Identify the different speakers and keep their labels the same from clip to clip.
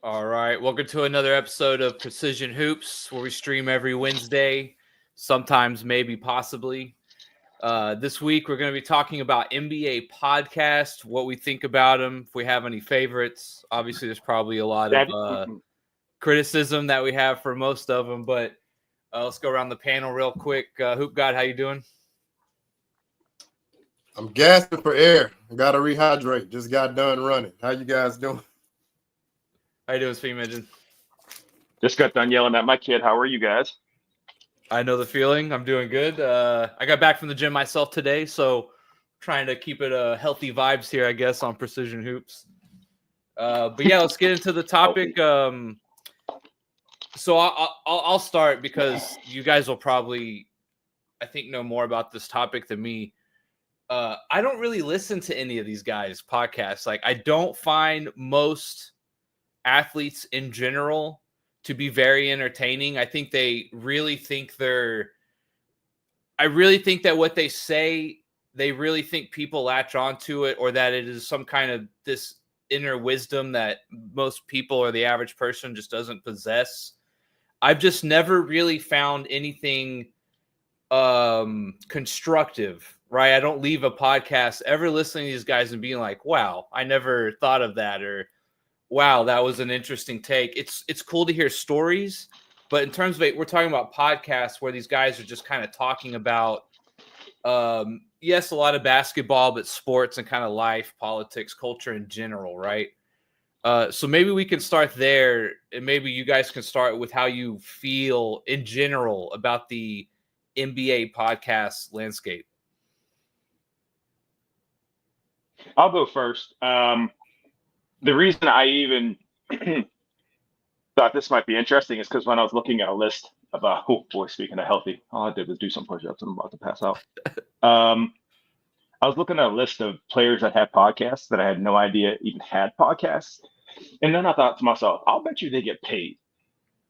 Speaker 1: All right. Welcome to another episode of Precision Hoops, where we stream every Wednesday, sometimes, maybe, possibly. This week, we're going to be talking about NBA podcasts, what we think about them, if we have any favorites. Obviously, there's probably a lot of criticism that we have for most of them, but let's go around the panel real quick. Hoop God, how you doing?
Speaker 2: I'm gasping for air. I got to rehydrate. Just got done running. How you guys doing?
Speaker 1: How you doing, Speed Midget?
Speaker 3: Just got done yelling at my kid. How are you guys?
Speaker 1: I know the feeling. I'm doing good. I got back from the gym myself today, so trying to keep it healthy vibes here, I guess, on Precision Hoops. But yeah, let's get into the topic. So I'll start because you guys will probably, I think, know more about this topic than me. I don't really listen to any of these guys' podcasts. Like, I don't find most athletes in general to be very entertaining. I think they really think I really think that what they say, they really think people latch onto it, or that it is some kind of this inner wisdom that most people or the average person just doesn't possess. I've just never really found anything constructive, right? I don't leave a podcast ever listening to these guys and being like, wow, I never thought of that, or wow, that was an interesting take. It's cool to hear stories, but in terms of it, we're talking about podcasts where these guys are just kind of talking about, yes, a lot of basketball, but sports and kind of life, politics, culture in general, right? So maybe we can start there, and maybe you guys can start with how you feel in general about the NBA podcast landscape.
Speaker 3: I'll go first. The reason I even thought this might be interesting is because when I was looking at a list about, speaking of healthy, all I did was do some push-ups and I'm about to pass out. I was looking at a list of players that had podcasts that I had no idea even had podcasts. And then I thought to myself, I'll bet you they get paid,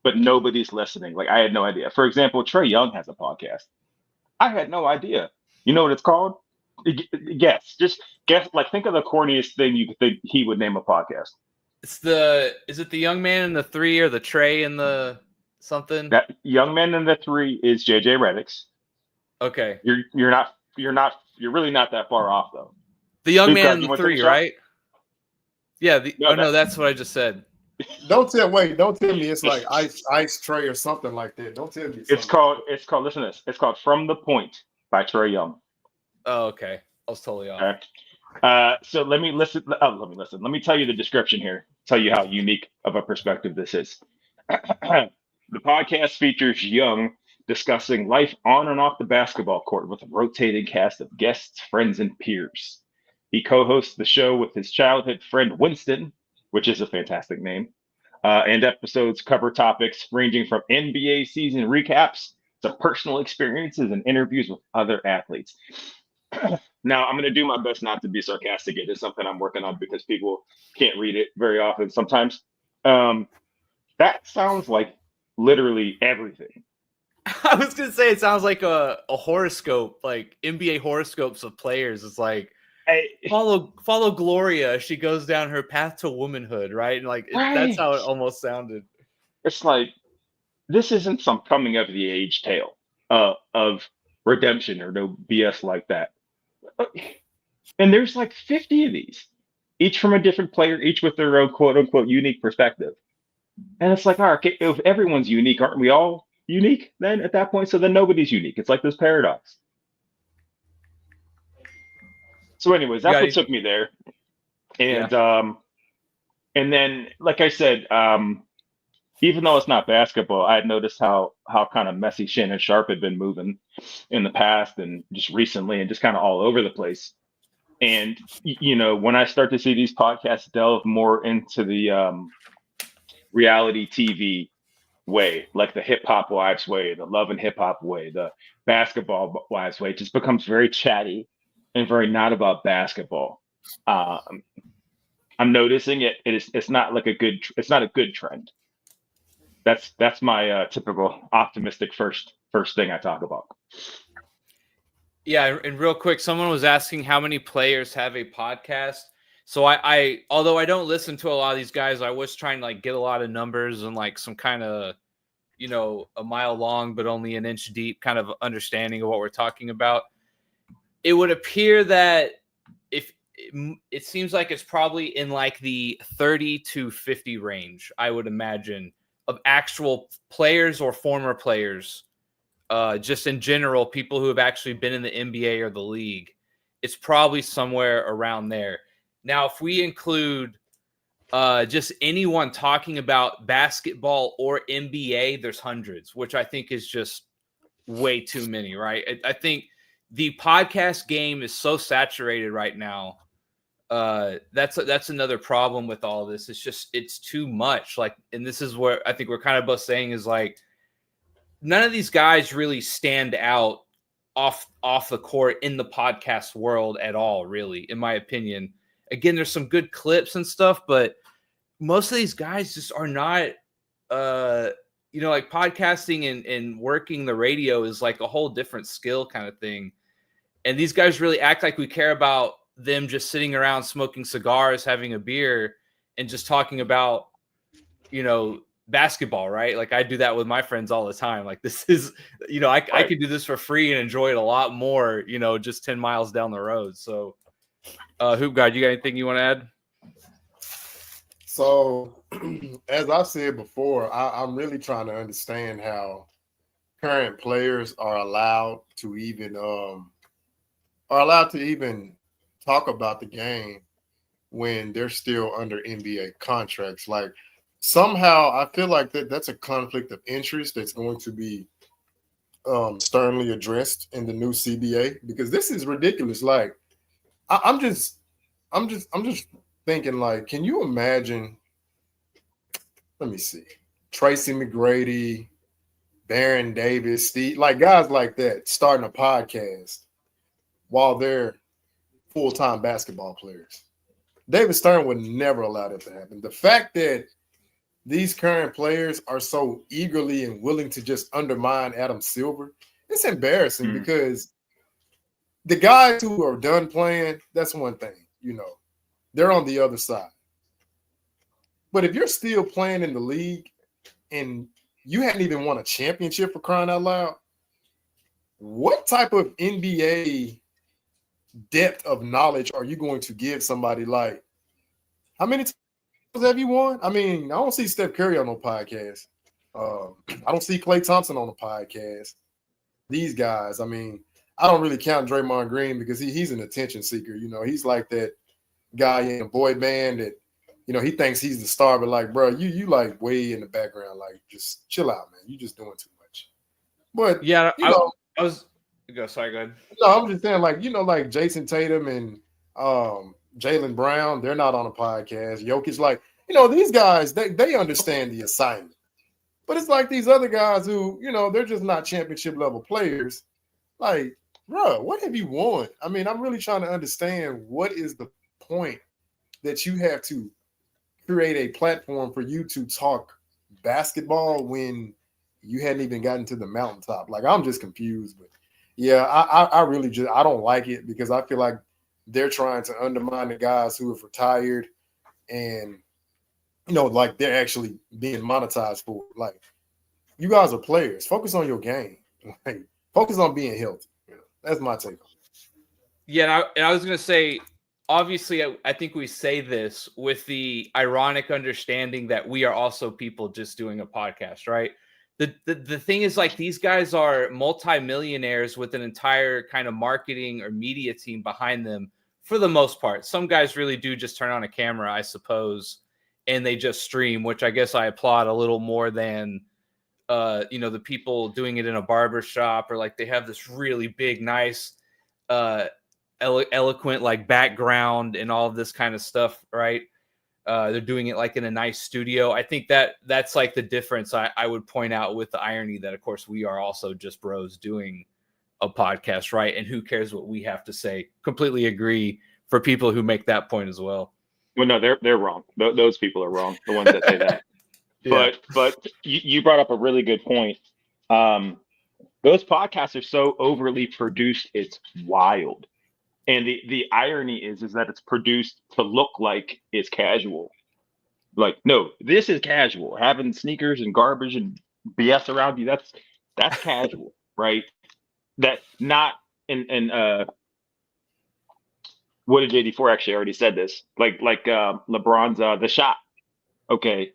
Speaker 3: but nobody's listening. Like, I had no idea. For example, Trae Young has a podcast. I had no idea. You know what it's called? Guess. Just guess. Like, think of the corniest thing you could think he would name a podcast.
Speaker 1: Is it the young man in the 3 or the Trey in the something?
Speaker 3: That young man in the 3 is JJ Redick's.
Speaker 1: Okay.
Speaker 3: You're really not that far off though.
Speaker 1: The young man in the 3, right? Yeah. No, that's what I just said.
Speaker 2: Don't tell me it's like ice tray or something like that. Don't tell me.
Speaker 3: It's called. Listen to this. It's called From the Point by Trae Young.
Speaker 1: Oh, okay. I was totally off.
Speaker 3: Okay. So let me listen. Let me tell you the description here. Tell you how unique of a perspective this is. The podcast features Young discussing life on and off the basketball court with a rotating cast of guests, friends, and peers. He co-hosts the show with his childhood friend Winston, which is a fantastic name. And episodes cover topics ranging from NBA season recaps to personal experiences and interviews with other athletes. Now, I'm going to do my best not to be sarcastic. It is something I'm working on because people can't read it very often sometimes. That sounds like literally everything.
Speaker 1: I was going to say it sounds like a horoscope, like NBA horoscopes of players. It's like, follow Gloria. She goes down her path to womanhood, right? And like that's how it almost sounded.
Speaker 3: It's like, this isn't some coming of the age tale of redemption or no BS like that. And there's like 50 of these, each from a different player, each with their own quote unquote unique perspective. And it's like, all right, if everyone's unique, aren't we all unique then at that point? So then nobody's unique. It's like this paradox. So anyways, that's what took me there. And and then, like I said, even though it's not basketball, I had noticed how kind of messy Shannon Sharp had been moving in the past and just recently and just kind of all over the place. And, you know, when I start to see these podcasts delve more into the reality TV way, like the Hip Hop Wives way, the Love and Hip Hop way, the Basketball Wives way, it just becomes very chatty and very not about basketball. I'm noticing it's not like it's not a good trend. That's my typical optimistic first thing I talk about.
Speaker 1: Yeah, and real quick, someone was asking how many players have a podcast. So I although I don't listen to a lot of these guys, I was trying to like get a lot of numbers and like some kind of, you know, a mile long but only an inch deep kind of understanding of what we're talking about. It would appear that if it seems like it's probably in like the 30 to 50 range, I would imagine, of actual players or former players, just in general, people who have actually been in the NBA or the league. It's probably somewhere around there. Now, if we include just anyone talking about basketball or NBA, there's hundreds, which I think is just way too many, right? I think the podcast game is so saturated right now. That's another problem with all this. It's too much. Like, and this is where I think we're kind of both saying is like, none of these guys really stand out off the court in the podcast world at all, really, in my opinion. Again, there's some good clips and stuff, but most of these guys just are not, you know, like podcasting and working the radio is like a whole different skill kind of thing. And these guys really act like we care about them just sitting around smoking cigars, having a beer, and just talking about, you know, basketball, right? Like I do that with my friends all the time. Like this is, you know, I could do this for free and enjoy it a lot more, you know, just 10 miles down the road. So Hoop God, you got anything you want to add?
Speaker 2: So as I said before, I'm really trying to understand how current players are allowed to even talk about the game when they're still under NBA contracts. Like somehow I feel like that's a conflict of interest that's going to be sternly addressed in the new CBA, because this is ridiculous. Like I'm just thinking, like, can you imagine? Let me see, Tracy McGrady, Baron Davis, Steve, like guys like that starting a podcast while they're full-time basketball players. David Stern would never allow that to happen. The fact that these current players are so eagerly and willing to just undermine Adam Silver, it's embarrassing because the guys who are done playing, that's one thing, you know, they're on the other side. But if you're still playing in the league and you hadn't even won a championship, for crying out loud, what type of NBA depth of knowledge are you going to give somebody? Like, how many times have you won? I mean, I don't see Steph Curry on no podcast. I don't see Klay Thompson on the podcast. These guys, I mean, I don't really count Draymond Green because he's an attention seeker. You know, he's like that guy in a boy band that, you know, he thinks he's the star, but like, bro, you like way in the background. Like, just chill out, man. You just doing too much. But
Speaker 1: yeah,
Speaker 2: you know,
Speaker 1: I was sorry, go ahead.
Speaker 2: No, I'm just saying, like, you know, like Jason Tatum and Jaylen Brown, they're not on a podcast. Jokic, like, you know, these guys, they understand the assignment. But it's like these other guys who, you know, they're just not championship level players. Like, bro, what have you won? I mean, I'm really trying to understand what is the point that you have to create a platform for you to talk basketball when you hadn't even gotten to the mountaintop. Like, I'm just confused. But yeah, I really just, I don't like it because I feel like they're trying to undermine the guys who have retired and, you know, like they're actually being monetized for it. Like, you guys are players. Focus on your game. Like, focus on being healthy. You know, that's my take on it.
Speaker 1: Yeah, and I was going to say, obviously, I think we say this with the ironic understanding that we are also people just doing a podcast, right? The thing is, like, these guys are multimillionaires with an entire kind of marketing or media team behind them for the most part. Some guys really do just turn on a camera, I suppose, and they just stream, which I guess I applaud a little more than, you know, the people doing it in a barber shop, or like they have this really big, nice, eloquent like background and all of this kind of stuff, right? They're doing it like in a nice studio. I think that's like the difference I would point out, with the irony that, of course, we are also just bros doing a podcast, right? And who cares what we have to say? Completely agree for people who make that point as well.
Speaker 3: Well, no, they're wrong. Those people are wrong. The ones that say that. Yeah. But you brought up a really good point. Those podcasts are so overly produced, it's wild. And the irony is that it's produced to look like it's casual. Like, no, this is casual. Having sneakers and garbage and BS around you, that's casual, right? That not in what did JD4 actually already said this? Like LeBron's the shot. Okay.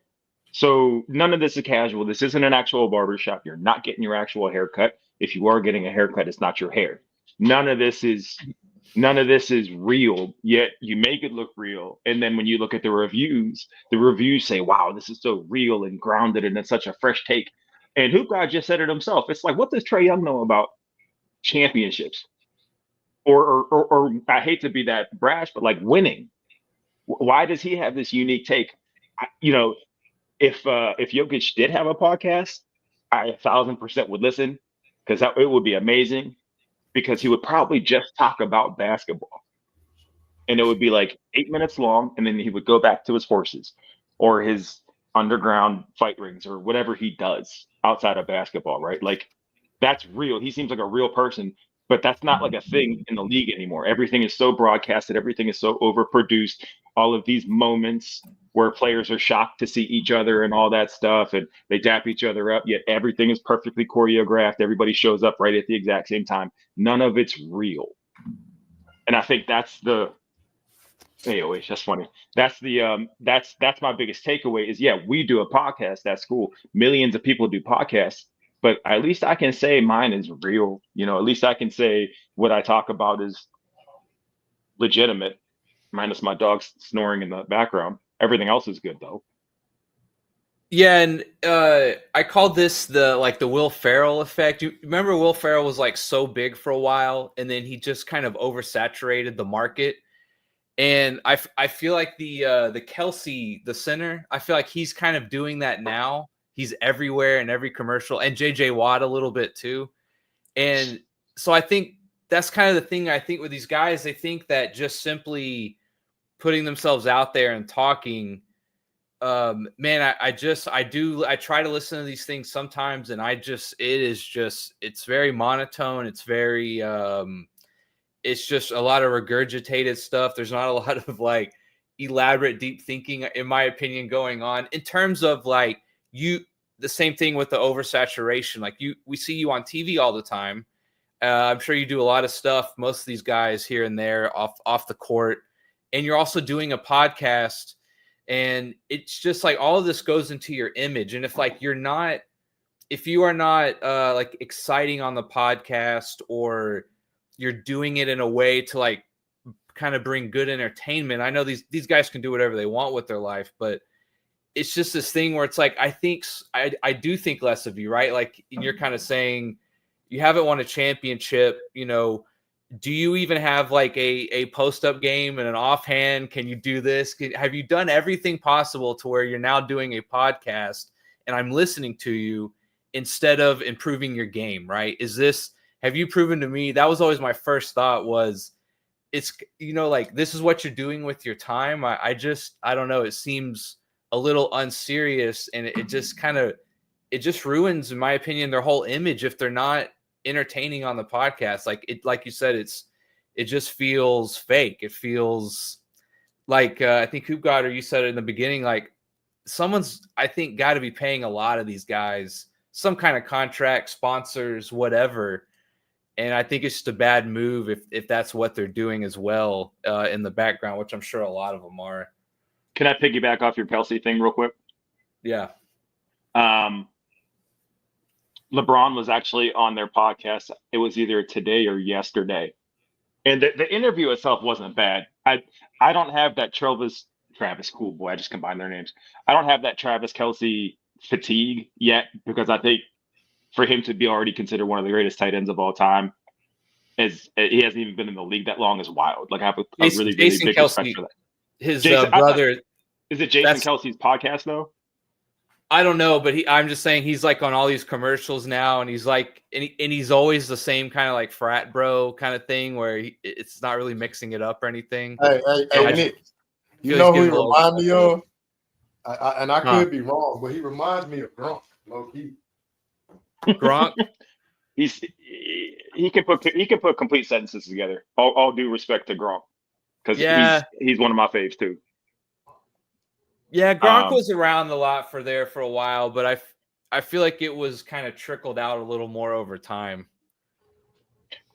Speaker 3: So none of this is casual. This isn't an actual barbershop. You're not getting your actual haircut. If you are getting a haircut, it's not your hair. None of this is real, yet you make it look real. And then when you look at the reviews say, wow, this is so real and grounded and it's such a fresh take. And Hoop God just said it himself. It's like, what does Trae Young know about championships? Or I hate to be that brash, but like winning. Why does he have this unique take? If Jokic did have a podcast, I 1,000% would listen because it would be amazing. Because he would probably just talk about basketball, and it would be like 8 minutes long, and then he would go back to his horses or his underground fight rings or whatever he does outside of basketball, right? Like that's real. He seems like a real person, but that's not like a thing in the league anymore. Everything is so broadcasted. Everything is so overproduced. All of these moments where players are shocked to see each other and all that stuff, and they dap each other up, yet everything is perfectly choreographed. Everybody shows up right at the exact same time. None of it's real. And I think that's the anyways, that's funny. That's the that's my biggest takeaway is we do a podcast. That's cool. Millions of people do podcasts, but at least I can say mine is real. At least I can say what I talk about is legitimate, minus my dog snoring in the background. Everything else is good though.
Speaker 1: Yeah, and I called this the Will Ferrell effect. You remember Will Ferrell was like so big for a while, and then he just kind of oversaturated the market. And I feel like the Kelsey, the center, I feel like he's kind of doing that now. He's everywhere in every commercial, and JJ Watt a little bit too. And so I think that's kind of the thing. I think with these guys, they think that just simply putting themselves out there and talking, man, I try to listen to these things sometimes, and it's very monotone. It's very it's just a lot of regurgitated stuff. There's not a lot of like elaborate deep thinking, in my opinion, going on in terms of like the same thing with the oversaturation. Like we see you on TV all the time. I'm sure you do a lot of stuff, most of these guys here and there off the court, and you're also doing a podcast, and it's just like all of this goes into your image. And if you are not like exciting on the podcast, or you're doing it in a way to like kind of bring good entertainment. I know these guys can do whatever they want with their life, but it's just this thing where it's like, I do think less of you, right? Like, and you're kind of saying you haven't won a championship, do you even have like a post-up game and an offhand? Can you do this? Have you done everything possible to where you're now doing a podcast and I'm listening to you instead of improving your game, right? Have you proven to me? That was always my first thought was it's, like this is what you're doing with your time. I don't know. It seems a little unserious, and it just ruins, in my opinion, their whole image if they're not entertaining on the podcast. Like you said, it just feels fake. It feels like I think Hoop God, or you said it in the beginning, like someone's, I think, got to be paying a lot of these guys some kind of contract, sponsors, whatever. And I think it's just a bad move if that's what they're doing as well in the background, which I'm sure a lot of them are.
Speaker 3: Can I piggyback off your Kelsey thing real quick?
Speaker 1: Yeah.
Speaker 3: LeBron was actually on their podcast. It was either today or yesterday. And the interview itself wasn't bad. I don't have that Travis, cool boy, I just combined their names. I don't have that Travis Kelsey fatigue yet, because I think for him to be already considered one of the greatest tight ends of all time, as he hasn't even been in the league that long, is wild. Like I have a really big respect for that.
Speaker 1: His brother.
Speaker 3: Is it Jason Kelsey's podcast though?
Speaker 1: I don't know, but I'm just saying he's like on all these commercials now, and he's like, and he's always the same kind of like frat bro kind of thing where it's not really mixing it up or anything.
Speaker 2: Hey, Nick, you know who he reminds me of? I could be wrong, but he reminds me of Gronk, low key.
Speaker 1: Gronk?
Speaker 3: he can put complete sentences together. All due respect to Gronk, because he's one of my faves too.
Speaker 1: Yeah, Gronk was around a lot for a while, but I feel like it was kind of trickled out a little more over time.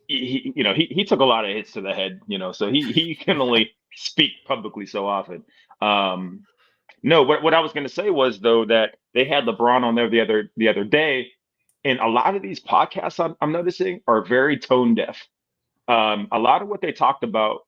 Speaker 3: He took a lot of hits to the head, so he can only speak publicly so often. No, what I was going to say was though that they had LeBron on there the other day, and a lot of these podcasts I'm noticing are very tone deaf. A lot of what they talked about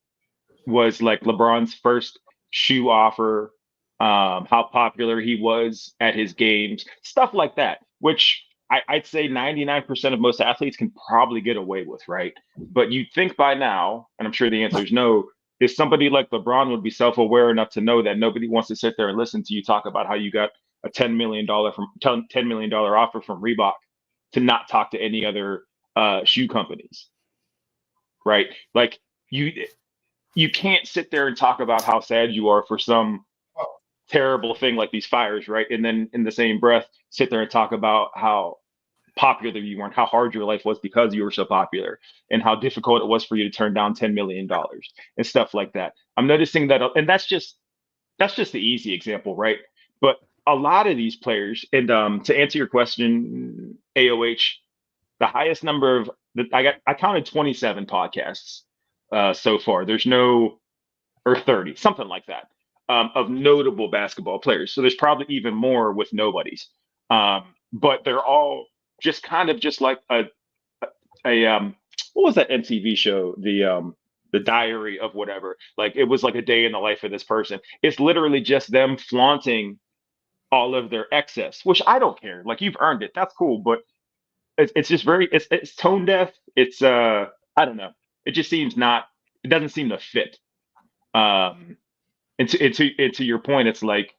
Speaker 3: was like LeBron's first shoe offer, how popular he was at his games, stuff like that, which I'd say 99% of most athletes can probably get away with, right? But you'd think by now, and I'm sure the answer is no, if somebody like LeBron would be self-aware enough to know that nobody wants to sit there and listen to you talk about how you got a $10 million offer from Reebok to not talk to any other shoe companies, right? Like you can't sit there and talk about how sad you are for some terrible thing like these fires, right? And then in the same breath, sit there and talk about how popular you were and how hard your life was because you were so popular and how difficult it was for you to turn down $10 million and stuff like that. I'm noticing that, and that's just the easy example, right? But a lot of these players, and to answer your question, AOH, the highest number of I counted 27 podcasts so far. There's no, or 30, something like that, of notable basketball players. So there's probably even more with nobodies. But they're all just kind of just like a what was that MTV show? The Diary of whatever. Like it was like a day in the life of this person. It's literally just them flaunting all of their excess, which I don't care. Like you've earned it. That's cool. But it's just it's tone deaf. It's I don't know. It just seems it doesn't seem to fit. And to your point, it's like,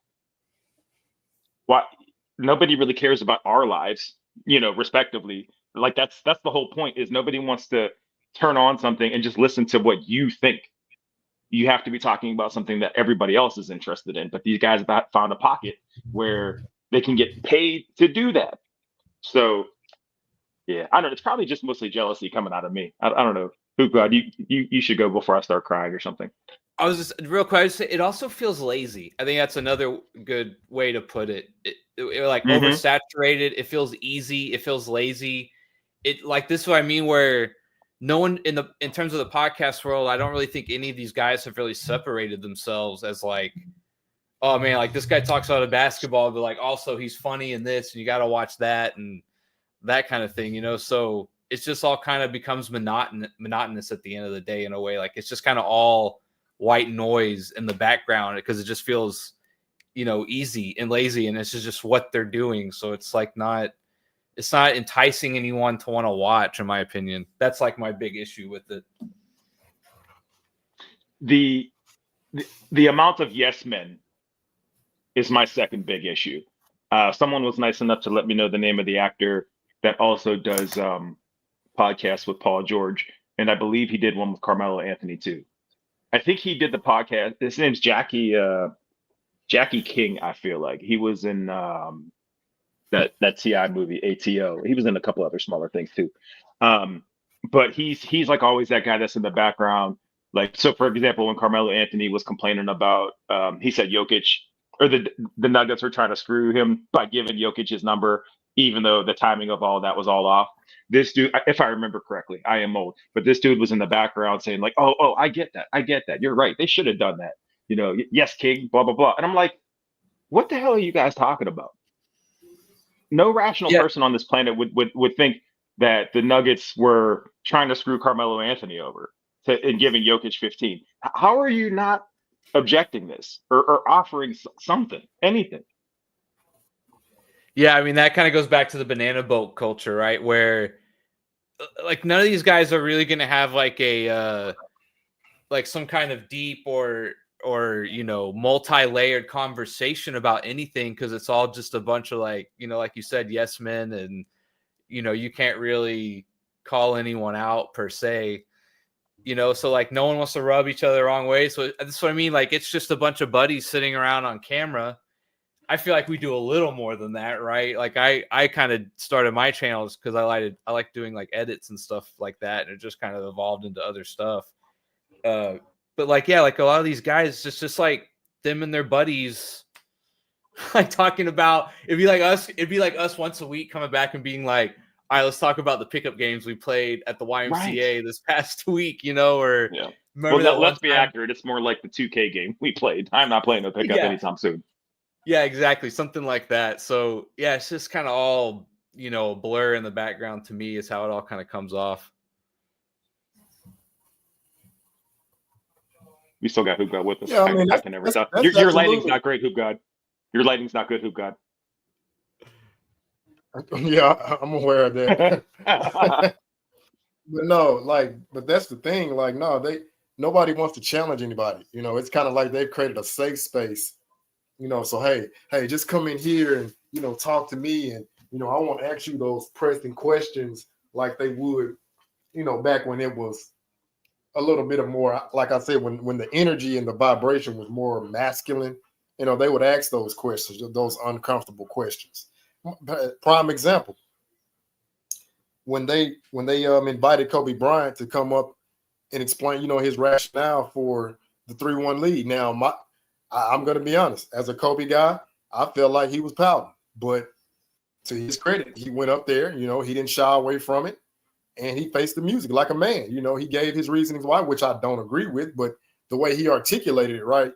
Speaker 3: why nobody really cares about our lives, respectively. Like that's the whole point, is nobody wants to turn on something and just listen to what you think. You have to be talking about something that everybody else is interested in. But these guys found a pocket where they can get paid to do that. So yeah, I don't know. It's probably just mostly jealousy coming out of me. I don't know. Hoop, you should go before I start crying or something.
Speaker 1: I was just real quick. It also feels lazy. I think that's another good way to put it. It like oversaturated. It feels easy. It feels lazy. It like this is what I mean. Where no one in terms of the podcast world, I don't really think any of these guys have really separated themselves as like, oh man, like this guy talks about basketball, but like also he's funny in this, and you got to watch that and that kind of thing, So it's just all kind of becomes monotonous at the end of the day in a way. Like it's just kind of all white noise in the background because it just feels, easy and lazy, and it's just what they're doing. So it's like it's not enticing anyone to want to watch, in my opinion. That's like my big issue with it.
Speaker 3: The amount of yes men is my second big issue. Someone was nice enough to let me know the name of the actor that also does podcasts with Paul George, and I believe he did one with Carmelo Anthony too. I think he did the podcast. His name's Jackie King. I feel like he was in that T.I. movie ATO. He was in a couple other smaller things too. But he's like always that guy that's in the background. Like, so for example, when Carmelo Anthony was complaining about, he said Jokic or the Nuggets were trying to screw him by giving Jokic his number, even though the timing of all that was all off. This dude, if I remember correctly, I am old, but this dude was in the background saying like, oh, I get that. You're right. They should have done that. Yes, King, blah, blah, blah. And I'm like, what the hell are you guys talking about? No rational person on this planet would think that the Nuggets were trying to screw Carmelo Anthony over and giving Jokic 15. How are you not objecting this or offering something, anything?
Speaker 1: Yeah, I mean, that kind of goes back to the banana boat culture, right? Where like none of these guys are really going to have like a like some kind of deep or multi-layered conversation about anything, because it's all just a bunch of like, like you said, yes men, and you can't really call anyone out per se. So like no one wants to rub each other the wrong way. So that's what I mean. Like it's just a bunch of buddies sitting around on camera. I feel like we do a little more than that, right? Like I kind of started my channels because I like doing like edits and stuff like that, and it just kind of evolved into other stuff. But like like a lot of these guys, it's just like them and their buddies, like talking about it'd be like us once a week coming back and being like, all right, let's talk about the pickup games we played at the YMCA this past week, or
Speaker 3: remember that let's be accurate. It's more like the 2K game we played. I'm not playing a pickup anytime soon.
Speaker 1: Yeah, exactly. Something like that. So yeah, it's just kind of all, blur in the background to me is how it all kind of comes off.
Speaker 3: We still got Hoop God with us. Yeah, I can never tell. Your lighting's not great, Hoop God. Your lighting's not good, Hoop God.
Speaker 2: Yeah, I'm aware of that. But no, but that's the thing. Like, no, nobody wants to challenge anybody. It's kind of like they've created a safe space. So hey, just come in here and talk to me, and I want to ask you those pressing questions like they would, back when it was a little bit of more, like I said, when the energy and the vibration was more masculine, they would ask those questions, those uncomfortable questions. Prime example, when they invited Kobe Bryant to come up and explain, his rationale for the 3-1 lead. Now, I'm going to be honest, as a Kobe guy, I felt like he was pouting, but to his credit, he went up there, he didn't shy away from it, and he faced the music like a man. He gave his reasonings why, which I don't agree with, but the way he articulated it, right,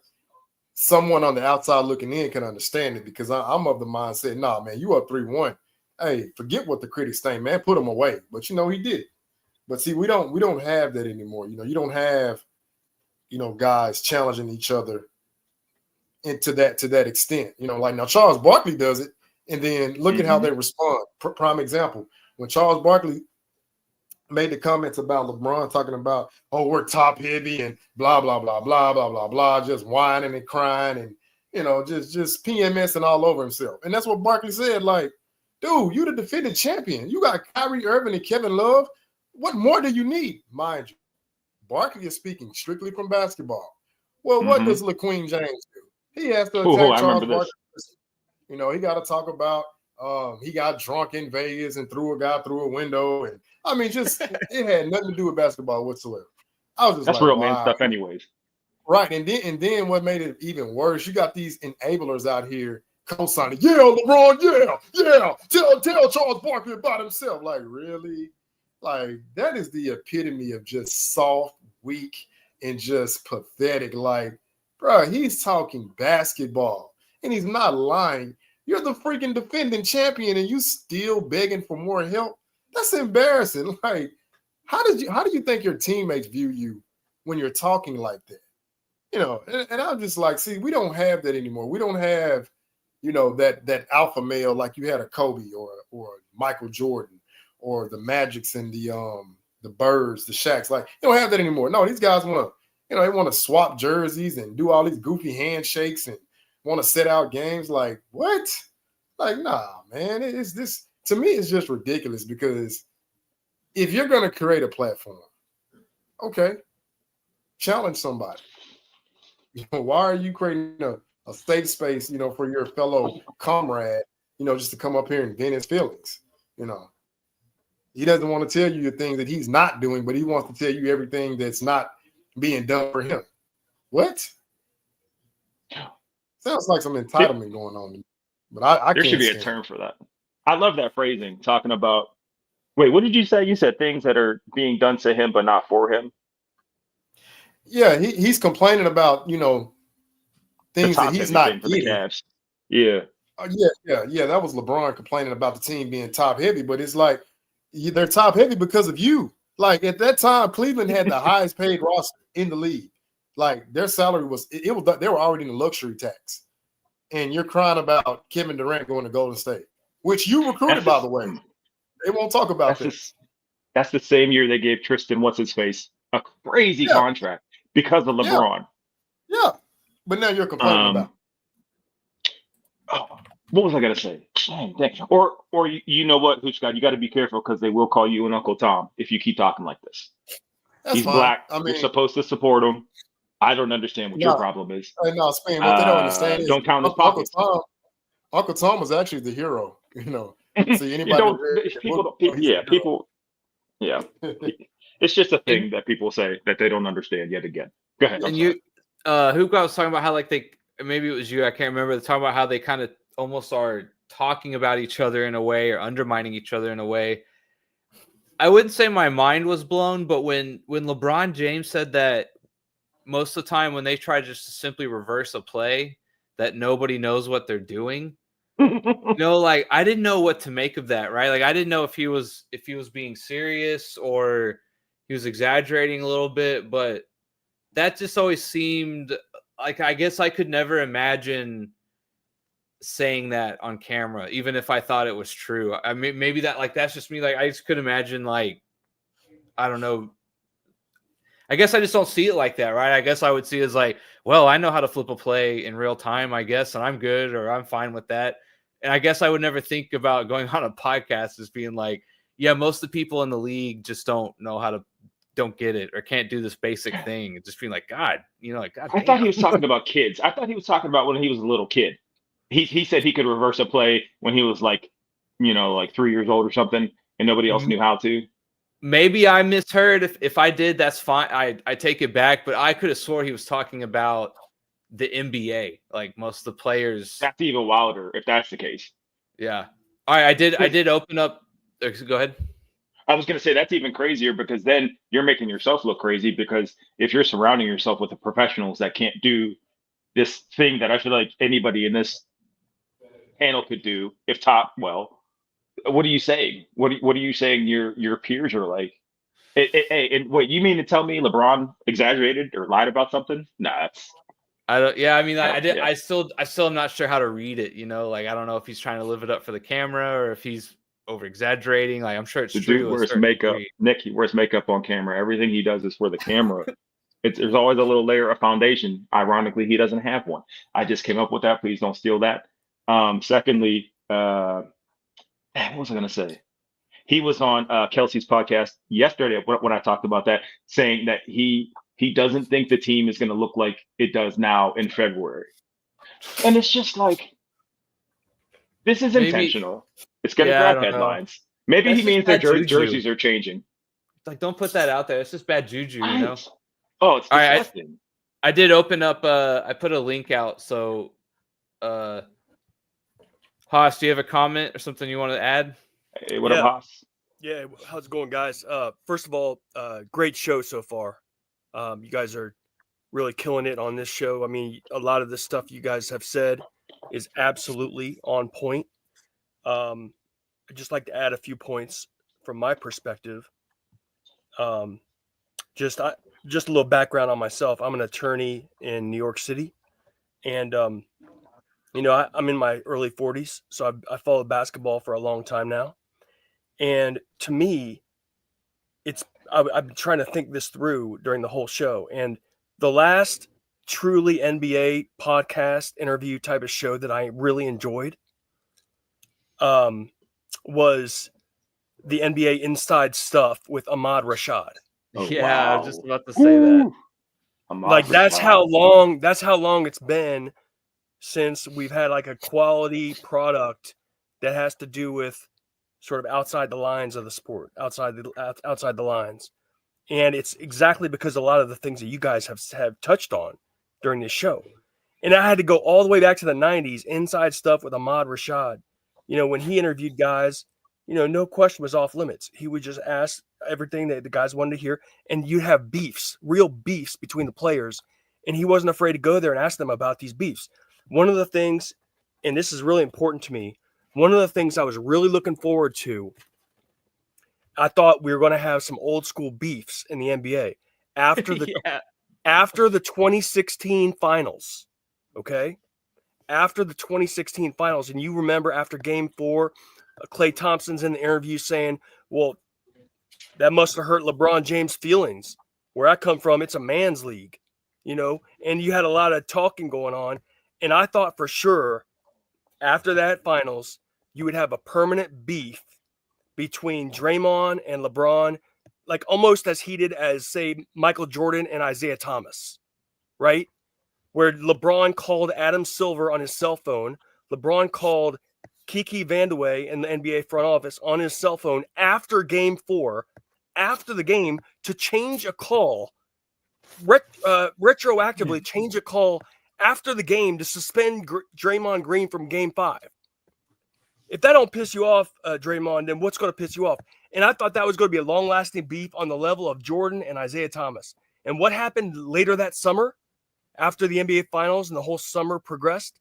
Speaker 2: someone on the outside looking in can understand it, because I'm of the mindset, nah, man, you up 3-1. Hey, forget what the critics think, man, put him away. But, he did. But see, we don't have that anymore. You don't have, guys challenging each other into that to that extent. Like now Charles Barkley does it, and then look at how they respond. Prime example, when Charles Barkley made the comments about LeBron talking about, oh, we're top heavy and blah blah blah blah blah blah blah, just whining and crying and just PMSing all over himself. And that's what Barkley said. Like, dude, you the defending champion. You got Kyrie Irving and Kevin Love. What more do you need? Mind you, Barkley is speaking strictly from basketball. Well, what does LaQueen James do? He has to attack Charles Barkley. He got to talk about he got drunk in Vegas and threw a guy through a window. And I mean, just it had nothing to do with basketball whatsoever. I was just
Speaker 3: that's real man stuff anyways.
Speaker 2: Right. And then what made it even worse, you got these enablers out here co-signing, yeah, LeBron, yeah. Tell Charles Barkley about himself. Like, really? Like, that is the epitome of just soft, weak, and just pathetic. Like, bro, he's talking basketball, and he's not lying. You're the freaking defending champion, and you still begging for more help? That's embarrassing. Like, how do you think your teammates view you when you're talking like that? And I'm just like, see, we don't have that anymore. We don't have, that alpha male like you had a Kobe or Michael Jordan or the Magics and the Birds, the Shaqs. Like, you don't have that anymore. No, these guys want to, they want to swap jerseys and do all these goofy handshakes and want to set out games. Like, what? Like, nah, man. It's this, to me, it's just ridiculous, because if you're going to create a platform, okay, challenge somebody. Why are you creating a safe space, for your fellow comrade, just to come up here and vent his feelings? He doesn't want to tell you the things that he's not doing, but he wants to tell you everything that's not being done for him. What? Sounds like some entitlement going on. But I
Speaker 3: there should be a term for that. I love that phrasing, talking about, wait, what did you say? You said things that are being done to him but not for him.
Speaker 2: Yeah, he's complaining about, things that he's not getting.
Speaker 3: Yeah.
Speaker 2: Yeah. That was LeBron complaining about the team being top heavy, but it's like they're top heavy because of you. Like, at that time, Cleveland had the highest paid roster in the league. Like, their salary was they were already in the luxury tax. And you're crying about Kevin Durant going to Golden State, which you recruited, by the way. They won't talk about this.
Speaker 3: That's the same year they gave Tristan what's-his-face a crazy contract because of LeBron.
Speaker 2: Yeah. But now you're complaining about.
Speaker 3: What was I gonna say? Dang. Or you know what, Hooch God, you got to be careful, because they will call you an Uncle Tom if you keep talking like this. He's fine. Black. I mean, you're supposed to support him. I don't understand what your problem is.
Speaker 2: No, Spain, what they don't understand is
Speaker 3: don't count his pockets.
Speaker 2: Uncle Tom was actually the hero. See anybody?
Speaker 3: You don't. People. People. Yeah. It's just a thing that people say that they don't understand yet again. Go ahead.
Speaker 1: And you, Hoop, I was talking about how like maybe it was you, I can't remember. Talking about how they kind of almost are talking about each other in a way or undermining each other in a way. I wouldn't say my mind was blown, but when LeBron James said that most of the time when they try just to simply reverse a play, that nobody knows what they're doing. Like I didn't know what to make of that, right? Like I didn't know if he was being serious or he was exaggerating a little bit, but that just always seemed like I guess I could never imagine saying that on camera, even if I thought it was true. I mean, maybe that's just me. Like I just could imagine, like, I don't know. I guess I just don't see it like that, right? I guess I would see it as like, well, I know how to flip a play in real time, I guess, and I'm good or I'm fine with that. And I guess I would never think about going on a podcast as being like, yeah, most of the people in the league just don't get it or can't do this basic thing. And just being like, God, like, God.
Speaker 3: I thought he was talking about kids. I thought he was talking about when he was a little kid. He said he could reverse a play when he was like 3 years old or something, and nobody else knew how to.
Speaker 1: Maybe I misheard. If I did, that's fine. I take it back. But I could have swore he was talking about the NBA, like most of the players.
Speaker 3: That's even wilder if that's the case.
Speaker 1: Yeah. All right. I did open up. Go ahead.
Speaker 3: I was going to say that's even crazier because then you're making yourself look crazy because if you're surrounding yourself with the professionals that can't do this thing that I feel like anybody in this panel could do, if taught well, what are you saying? What are you saying your peers are like? Hey, and wait, you mean to tell me LeBron exaggerated or lied about something? Nah,
Speaker 1: I don't. Yeah, I mean, I did. Yeah. I still am not sure how to read it. Like I don't know if he's trying to live it up for the camera or if he's over exaggerating. Like I'm sure it's true.
Speaker 3: Dude wears makeup. Nick, he wears makeup on camera. Everything he does is for the camera. There's always a little layer of foundation. Ironically, he doesn't have one. I just came up with that. Please don't steal that. Secondly, what was I going to say? He was on Kelsey's podcast yesterday when I talked about that, saying that he doesn't think the team is going to look like it does now in February. And it's just like, this is intentional. It's going to grab headlines. Maybe he means their jerseys are changing.
Speaker 1: Like, don't put that out there. It's just bad juju, you know?
Speaker 3: Oh, it's disgusting.
Speaker 1: Right, I did open up, I put a link out. So, Haas, do you have a comment or something you want to add?
Speaker 3: Hey, what up, Haas?
Speaker 4: Yeah, how's it going, guys? First of all, great show so far. You guys are really killing it on this show. I mean, a lot of the stuff you guys have said is absolutely on point. I'd just like to add a few points from my perspective. Just a little background on myself. I'm an attorney in New York City, and I'm in my early 40s, so I followed basketball for a long time now. And to me, I've been trying to think this through during the whole show. And the last truly NBA podcast interview type of show that I really enjoyed was the NBA Inside Stuff with Ahmad Rashad.
Speaker 1: Oh, yeah, wow. I was just about to say that.
Speaker 4: Like that's how long it's been since we've had like a quality product that has to do with sort of outside the lines of the sport, outside the lines. And it's exactly because a lot of the things that you guys have touched on during this show. And I had to go all the way back to the 90s, Inside Stuff with Ahmad Rashad. When he interviewed guys, no question was off limits. He would just ask everything that the guys wanted to hear. And you have beefs, real beefs between the players. And he wasn't afraid to go there and ask them about these beefs. One of the things, and this is really important to me, one of the things I was really looking forward to, I thought we were going to have some old school beefs in the NBA after the after the 2016 finals. Okay? After the 2016 finals, and you remember after Game 4, Klay Thompson's in the interview saying, "Well, that must have hurt LeBron James' feelings. Where I come from, it's a man's league." And you had a lot of talking going on, and I thought for sure after that finals, you would have a permanent beef between Draymond and LeBron, like almost as heated as, say, Michael Jordan and Isaiah Thomas, right? Where LeBron called Adam Silver on his cell phone, LeBron called Kiki Vandeweghe in the NBA front office on his cell phone after Game 4, after the game, to change a call, retroactively change a call after the game to suspend Draymond Green from Game 5. If that don't piss you off, Draymond, then what's going to piss you off? And I thought that was going to be a long-lasting beef on the level of Jordan and Isaiah Thomas. And what happened later that summer, after the NBA Finals and the whole summer progressed?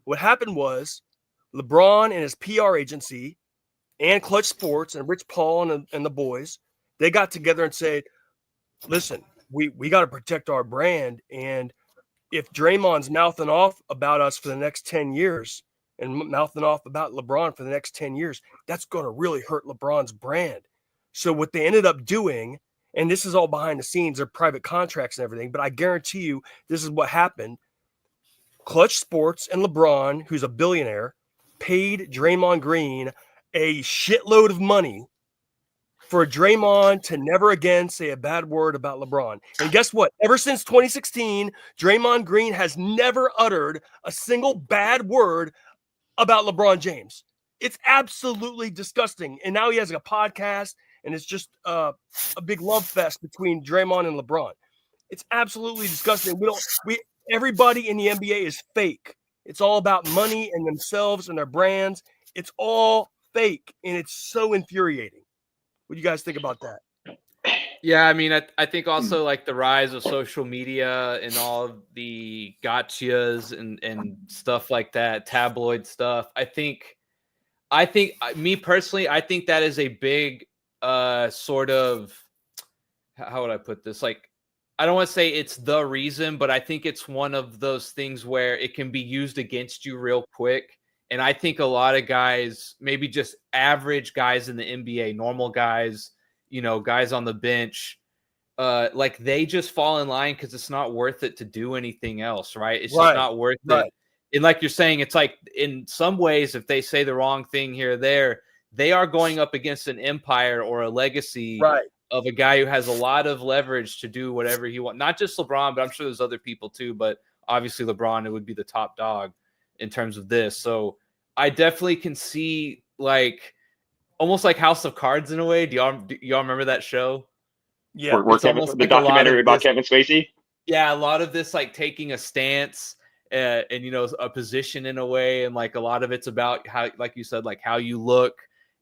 Speaker 4: What happened was LeBron and his PR agency and Clutch Sports and Rich Paul and the boys, they got together and said, listen, we got to protect our brand. And if Draymond's mouthing off about us for the next 10 years and mouthing off about LeBron for the next 10 years, that's going to really hurt LeBron's brand. So what they ended up doing, and this is all behind the scenes, they're private contracts and everything, but I guarantee you this is what happened. Clutch Sports and LeBron, who's a billionaire, paid Draymond Green a shitload of money for Draymond to never again say a bad word about LeBron. And guess what? Ever since 2016, Draymond Green has never uttered a single bad word about LeBron James. It's absolutely disgusting. And now he has a podcast, and it's just a big love fest between Draymond and LeBron. It's absolutely disgusting. Everybody in the NBA is fake. It's all about money and themselves and their brands. It's all fake, and it's so infuriating. What do you guys think about that?
Speaker 1: Yeah, I mean, I think also like the rise of social media and all of the gotchas and stuff like that, tabloid stuff. I think me personally, I think that is a big sort of, how would I put this? Like, I don't want to say it's the reason, but I think it's one of those things where it can be used against you real quick. And I think a lot of guys, maybe just average guys in the NBA, normal guys, guys on the bench, like they just fall in line because it's not worth it to do anything else, right? It's just not worth it. And like you're saying, it's like in some ways, if they say the wrong thing here or there, they are going up against an empire or a legacy of a guy who has a lot of leverage to do whatever he wants. Not just LeBron, but I'm sure there's other people too. But obviously LeBron, it would be the top dog in terms of this. So I definitely can see like almost like House of Cards in a way. Do y'all remember that show?
Speaker 3: Yeah, the documentary about Kevin Spacey.
Speaker 1: Yeah, a lot of this like taking a stance and a position in a way, and like a lot of it's about how, like you said, like how you look,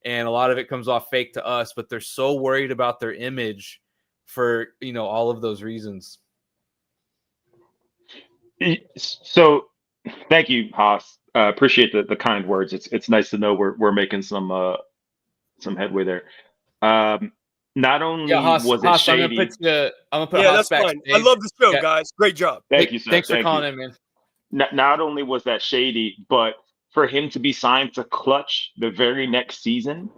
Speaker 1: and a lot of it comes off fake to us, but they're so worried about their image for all of those reasons.
Speaker 3: So, thank you, Haas. Appreciate the kind words. It's nice to know we're making some headway there. Not only
Speaker 1: Haas,
Speaker 3: was it shady.
Speaker 1: I'm gonna put Haas back.
Speaker 4: Fine. I love the show, guys. Great job.
Speaker 3: Thank you, sir.
Speaker 1: Thanks for calling in, man.
Speaker 3: Not only was that shady, but for him to be signed to Clutch the very next season,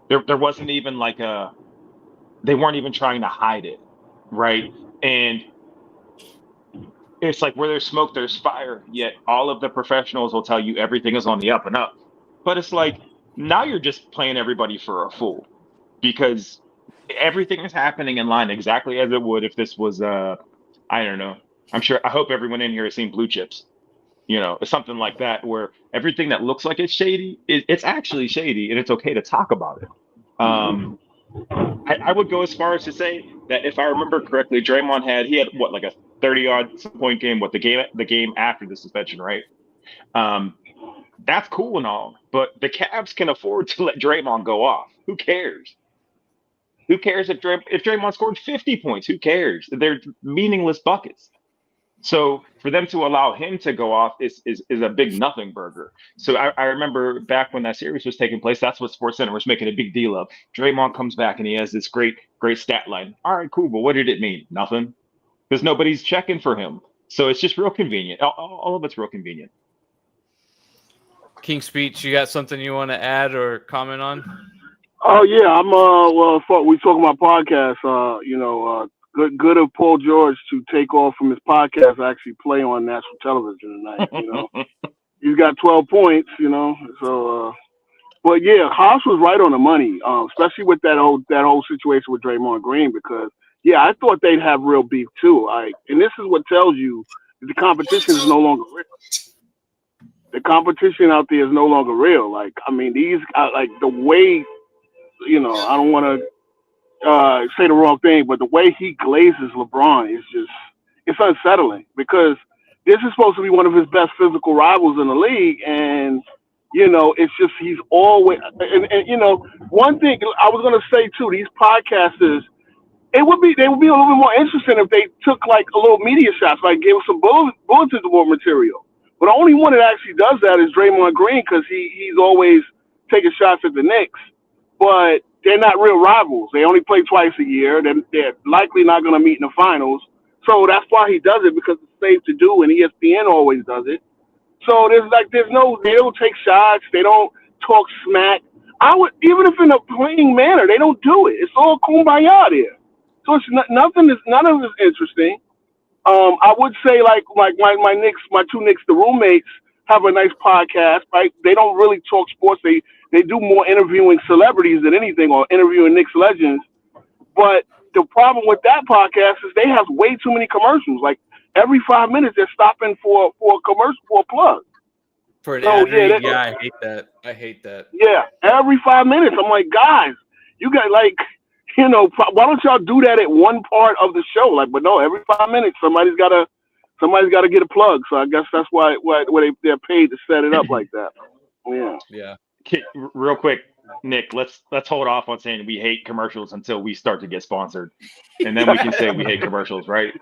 Speaker 3: there wasn't even like they weren't even trying to hide it, right? And it's like where there's smoke, there's fire. Yet all of the professionals will tell you everything is on the up and up. But it's like now you're just playing everybody for a fool, because everything is happening in line exactly as it would if this was I don't know. I hope everyone in here has seen Blue Chips. Something like that, where everything that looks like it's shady, it's actually shady, and it's okay to talk about it. I would go as far as to say that if I remember correctly, Draymond had like a 30-odd point game, the game after the suspension, right? That's cool and all, but the Cavs can afford to let Draymond go off. Who cares? Who cares if Draymond scored 50 points? Who cares? They're meaningless buckets. So for them to allow him to go off is a big nothing burger. So I remember back when that series was taking place, that's what SportsCenter was making a big deal of. Draymond comes back and he has this great stat line. All right, cool, but what did it mean? Nothing. Because nobody's checking for him. So it's just real convenient. All of it's real convenient.
Speaker 1: King Speech, you got something you want to add or comment on?
Speaker 5: Oh yeah, I'm we talking about podcasts. Good of Paul George to take off from his podcast, actually play on national television tonight. He's got 12 points. So. But yeah, Haas was right on the money, especially with that whole situation with Draymond Green, because I thought they'd have real beef too. And this is what tells you that the competition is no longer real. The competition out there is no longer real. Like, I mean, these like the way, you know, I don't want to say the wrong thing, but the way he glazes LeBron is just, it's unsettling because this is supposed to be one of his best physical rivals in the league, and you know, it's just he's always and you know, one thing I was gonna say too, these podcasters, they would be a little bit more interesting if they took like a little media shots, like gave us some bulletin board material. But the only one that actually does that is Draymond Green because he's always taking shots at the Knicks. But they're not real rivals. They only play twice a year. They're likely not going to meet in the finals. So that's why he does it, because it's safe to do, and ESPN always does it. So they don't take shots. They don't talk smack. Even if in a playing manner, they don't do it. It's all kumbaya there. So it's none of it is interesting. I would say like my two Knicks, the roommates, have a nice podcast, right? They don't really talk sports. They do more interviewing celebrities than anything, or interviewing Knicks legends. But the problem with that podcast is they have way too many commercials. Like every 5 minutes, they're stopping for a commercial, for a plug.
Speaker 1: For an ad read, yeah, I hate that. I hate that.
Speaker 5: Yeah, every 5 minutes, I'm like, guys, you got like, you know, why don't y'all do that at one part of the show? Like, but no, every 5 minutes, somebody's got to get a plug. So I guess that's why they're paid to set it up like that. Yeah.
Speaker 1: Yeah.
Speaker 3: Real quick, Nick, let's hold off on saying we hate commercials until we start to get sponsored, and then we can say we hate commercials, right?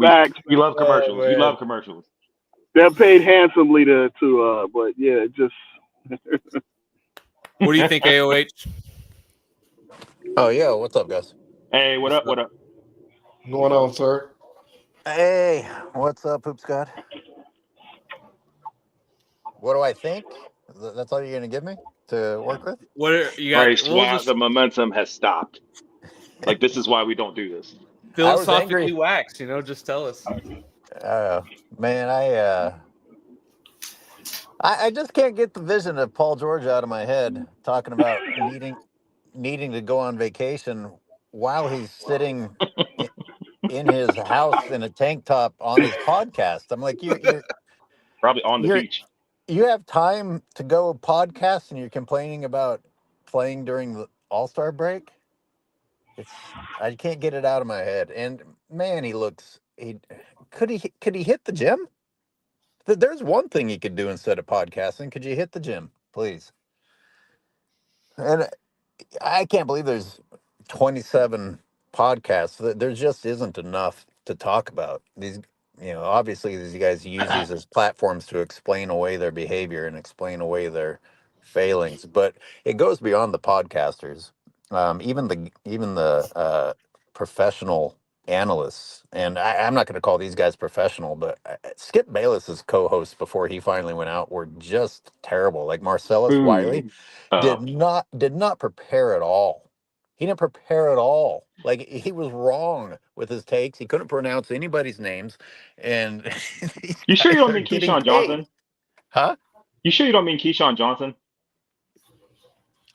Speaker 5: Facts.
Speaker 3: We love commercials. We love commercials.
Speaker 5: They're paid handsomely to but yeah, just.
Speaker 1: What do you think, AOH?
Speaker 6: Oh yeah, what's up, guys?
Speaker 3: Hey, what up? What up?
Speaker 2: What's going on, sir?
Speaker 6: Hey, what's up, Hoops God? What do I think? That's all you're gonna give me to work with?
Speaker 1: What are you got?
Speaker 3: Christ, wow, the momentum has stopped. Like, this is why we don't do this.
Speaker 1: Philosophically wax, you know, just tell us.
Speaker 6: Man, I just can't get the vision of Paul George out of my head, talking about needing to go on vacation while he's sitting in his house in a tank top on his podcast. I'm like, you're
Speaker 3: probably on the beach.
Speaker 6: You have time to go podcast, and you're complaining about playing during the All-Star break? I can't get it out of my head. And man, could he hit the gym? There's one thing he could do instead of podcasting. Could you hit the gym, please? And I can't believe there's 27 podcasts. There just isn't enough to talk about. These, you know, obviously these guys use these as platforms to explain away their behavior and explain away their failings, but it goes beyond the podcasters. Even the professional analysts, and I'm not going to call these guys professional, but Skip Bayless's co-hosts before he finally went out were just terrible. Like Marcellus Wiley did not prepare at all. He didn't prepare at all. Like, he was wrong with his takes. He couldn't pronounce anybody's names. And
Speaker 3: you sure you don't mean Keyshawn Johnson?
Speaker 6: Huh?
Speaker 3: You sure you don't mean Keyshawn Johnson?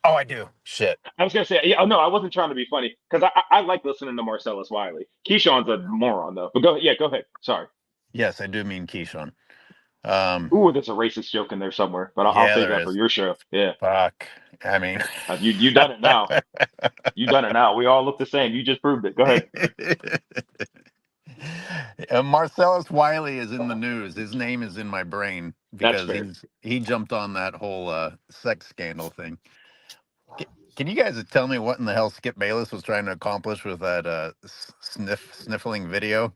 Speaker 6: Oh, I do. Shit.
Speaker 3: I was gonna say, yeah, no, I wasn't trying to be funny because I like listening to Marcellus Wiley. Keyshawn's a moron though. But go ahead. Sorry.
Speaker 6: Yes, I do mean Keyshawn.
Speaker 3: Ooh, there's a racist joke in there somewhere, but I'll save that for your show. Yeah.
Speaker 6: Fuck. I mean,
Speaker 3: you done it now. You done it now. We all look the same. You just proved it. Go ahead.
Speaker 6: Marcellus Wiley is in the news. His name is in my brain because he jumped on that whole sex scandal thing. Can you guys tell me what in the hell Skip Bayless was trying to accomplish with that sniffling video?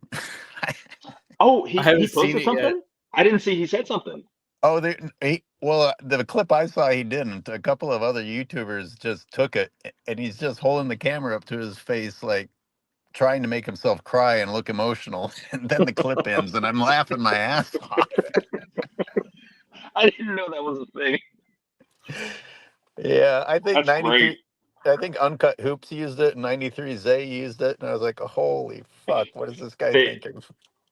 Speaker 3: Oh, he posted something? Yet. I didn't see he said something.
Speaker 6: Oh, the clip I saw he didn't. A couple of other YouTubers just took it, and he's just holding the camera up to his face, like trying to make himself cry and look emotional. And then the clip ends, and I'm laughing my ass off.
Speaker 3: I didn't know that was a thing.
Speaker 6: Yeah, I think 93. I think Uncut Hoops used it, and 93 Zay used it, and I was like, "Holy fuck, what is this guy thinking?"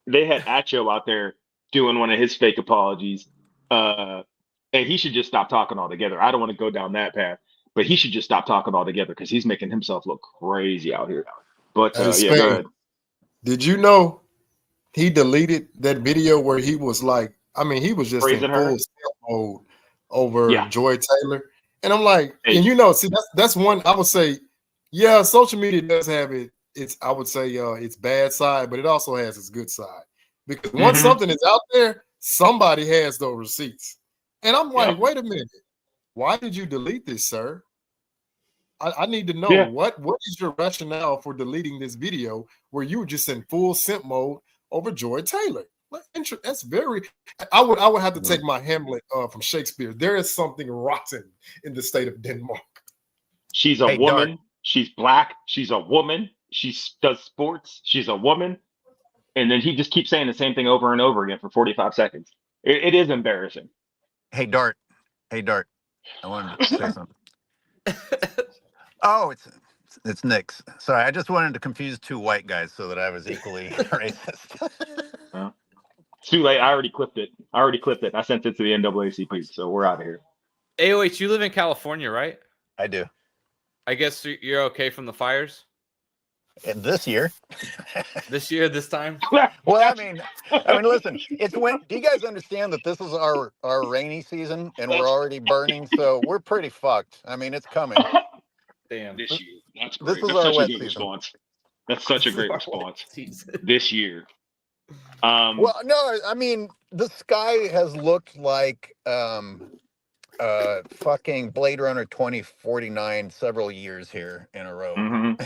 Speaker 3: They had Acho out there doing one of his fake apologies, and he should just stop talking altogether. I don't want to go down that path, but he should just stop talking altogether because he's making himself look crazy out here. But go ahead.
Speaker 2: Did you know he deleted that video where he was like, I mean, he was just in full mode over Joy Taylor. And I'm like, and see, that's one I would say, yeah, social media does have I would say its bad side, but it also has its good side. Because once something is out there, somebody has those receipts. And I'm like, wait a minute, why did you delete this, sir? I need to know what is your rationale for deleting this video where you were just in full simp mode over Joy Taylor? That's very. I would have to take my Hamlet from Shakespeare. There is something rotten in the state of Denmark.
Speaker 3: She's a woman. Dark. She's black. She's a woman. She does sports. She's a woman. And then he just keeps saying the same thing over and over again for 45 seconds. It is embarrassing.
Speaker 6: Hey, Dart. I wanted to say something. Oh, it's Nick's. Sorry, I just wanted to confuse two white guys so that I was equally racist.
Speaker 3: It's too late. I already clipped it. I sent it to the NAACP, so we're out of here.
Speaker 1: AOH, you live in California, right?
Speaker 6: I do.
Speaker 1: I guess you're okay from the fires?
Speaker 6: And this year?
Speaker 1: This time?
Speaker 6: Well, I mean, listen, it's when. Do you guys understand that this is our rainy season and we're already burning? So we're pretty fucked. I mean, it's coming.
Speaker 3: Damn. This year. That's great.
Speaker 6: This is our wet season.
Speaker 3: Response. That's such a great response. This year.
Speaker 6: Well, no, I mean, the sky has looked like fucking Blade Runner 2049 several years here in a row.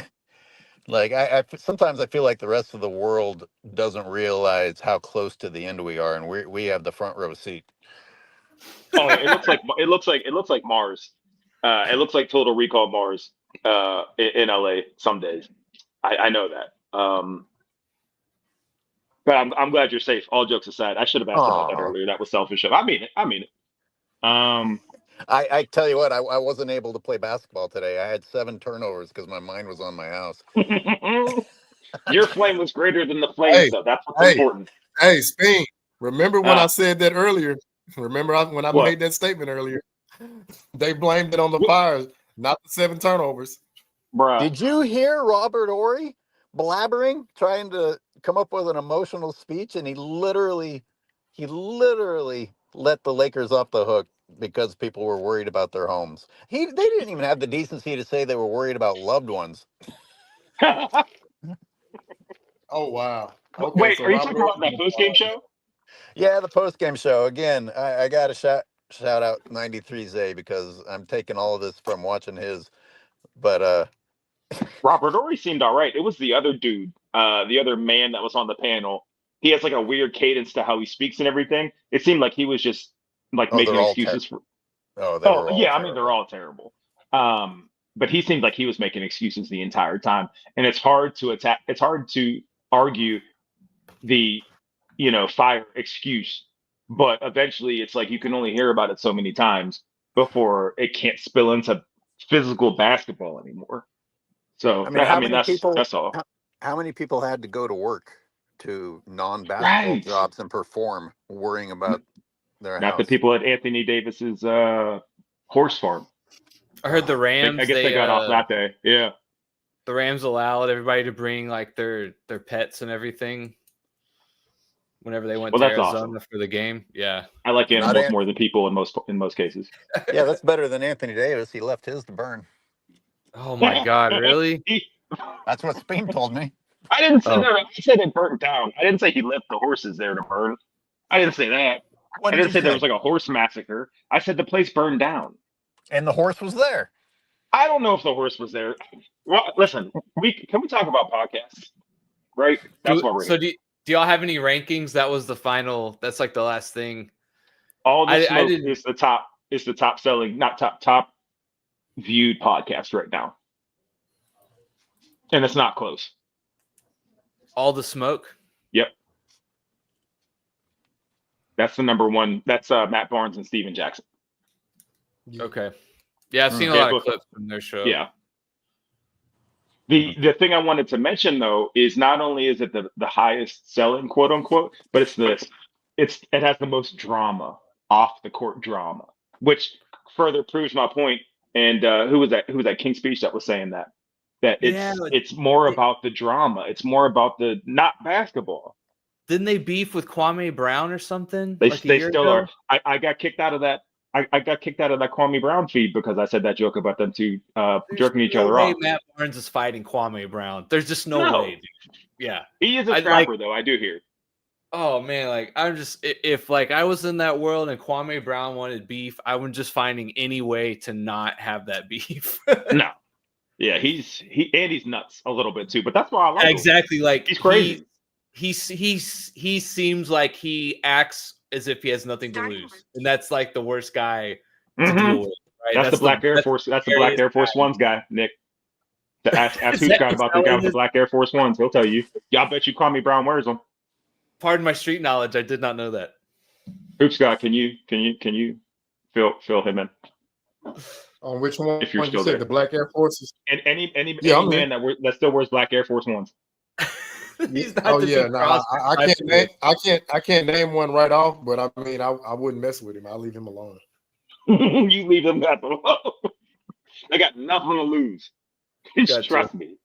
Speaker 6: Like I sometimes I feel like the rest of the world doesn't realize how close to the end we are, and we have the front row seat.
Speaker 3: Oh, it looks like Mars. It looks like Total Recall Mars in LA some days. I know that. But I'm glad you're safe. All jokes aside, I should have asked about that earlier. That was selfish. I mean it.
Speaker 6: I tell you what, I wasn't able to play basketball today. I had 7 turnovers because my mind was on my house.
Speaker 3: Your flame was greater than the flames, though. That's what's important.
Speaker 2: Hey, Speen, remember when I said that earlier? Remember when I made that statement earlier? They blamed it on the fires, not the 7 turnovers.
Speaker 3: Bruh.
Speaker 6: Did you hear Robert Horry blabbering, trying to come up with an emotional speech, and he literally let the Lakers off the hook because people were worried about their homes. They didn't even have the decency to say they were worried about loved ones.
Speaker 2: Oh wow! Okay,
Speaker 3: wait, so are you talking about that post-game show?
Speaker 6: Yeah, the post-game show. Again, I got to shout out 93Z because I'm taking all of this from watching his. But
Speaker 3: Robert Horry seemed all right. It was the other dude, the other man that was on the panel. He has like a weird cadence to how he speaks and everything. It seemed like he was just like making excuses for.
Speaker 6: Yeah,
Speaker 3: I mean, they're all terrible. But he seemed like he was making excuses the entire time, and it's hard to attack. It's hard to argue the, fire excuse, but eventually it's like you can only hear about it so many times before it can't spill into physical basketball anymore. So that's all.
Speaker 6: How many people had to go to work to non-basketball jobs and perform, worrying about their house?
Speaker 3: Not the people at Anthony Davis's horse farm.
Speaker 1: I heard the Rams.
Speaker 3: I guess they got off that day. Yeah.
Speaker 1: The Rams allowed everybody to bring like their pets and everything whenever they went to Arizona for the game. Yeah.
Speaker 3: I like animals more than people in most cases.
Speaker 6: Yeah, that's better than Anthony Davis. He left his to burn.
Speaker 1: Oh my God, really?
Speaker 6: That's what Speen told me.
Speaker 3: I didn't say that. I said it burnt down. I didn't say he left the horses there to burn. I didn't say that. I didn't say there was like a horse massacre. I said the place burned down.
Speaker 6: And the horse was there.
Speaker 3: I don't know if the horse was there. Well, listen, can we talk about podcasts? Right? That's what we're
Speaker 1: so do y'all have any rankings? That was the final. That's like the last thing.
Speaker 3: All the smoke is the top selling, not top viewed podcast right now. And it's not close.
Speaker 1: All the smoke?
Speaker 3: Yep. That's the number one. That's Matt Barnes and Steven Jackson.
Speaker 1: Okay. Yeah, I've seen a lot of clips from their show.
Speaker 3: Yeah. The thing I wanted to mention though is not only is it the highest selling quote unquote, but it has the most drama, off the court drama, which further proves my point. And who was that King Speech that was saying that it's more about the drama. It's more about the not basketball.
Speaker 1: Didn't they beef with Kwame Brown or something?
Speaker 3: They
Speaker 1: like
Speaker 3: they still
Speaker 1: ago?
Speaker 3: are. I got kicked out of that. I got kicked out of that Kwame Brown feed because I said that joke about them two jerking each other
Speaker 1: way
Speaker 3: off.
Speaker 1: Matt Barnes is fighting Kwame Brown. There's just no way. Dude. Yeah,
Speaker 3: he is a scrapper though. I do hear.
Speaker 1: Oh man, like I'm just if like I was in that world and Kwame Brown wanted beef, I was just finding any way to not have that beef.
Speaker 3: No, yeah, he's nuts a little bit too, but that's why I like him.
Speaker 1: Exactly. Like
Speaker 3: he's crazy.
Speaker 1: He seems like he acts as if he has nothing to lose, and that's like the worst guy to deal with. Right?
Speaker 3: That's the Black Air Force. That's the Black Air Force Ones guy, Nick. Ask who's got about the guy with the Black Air Force Ones. He'll tell you. Y'all bet you Kwame Brown wears them.
Speaker 1: Pardon my street knowledge. I did not know that.
Speaker 3: Hoops Scott, can you fill him in?
Speaker 2: On which one?
Speaker 3: If you're still
Speaker 2: there,
Speaker 3: there,
Speaker 2: the Black Air Forces.
Speaker 3: And any man that still wears Black Air Force Ones.
Speaker 2: I can't name one right off, but I mean I wouldn't mess with him. I'll leave him alone.
Speaker 3: You leave him alone. I got nothing to lose. Gotcha. Trust me.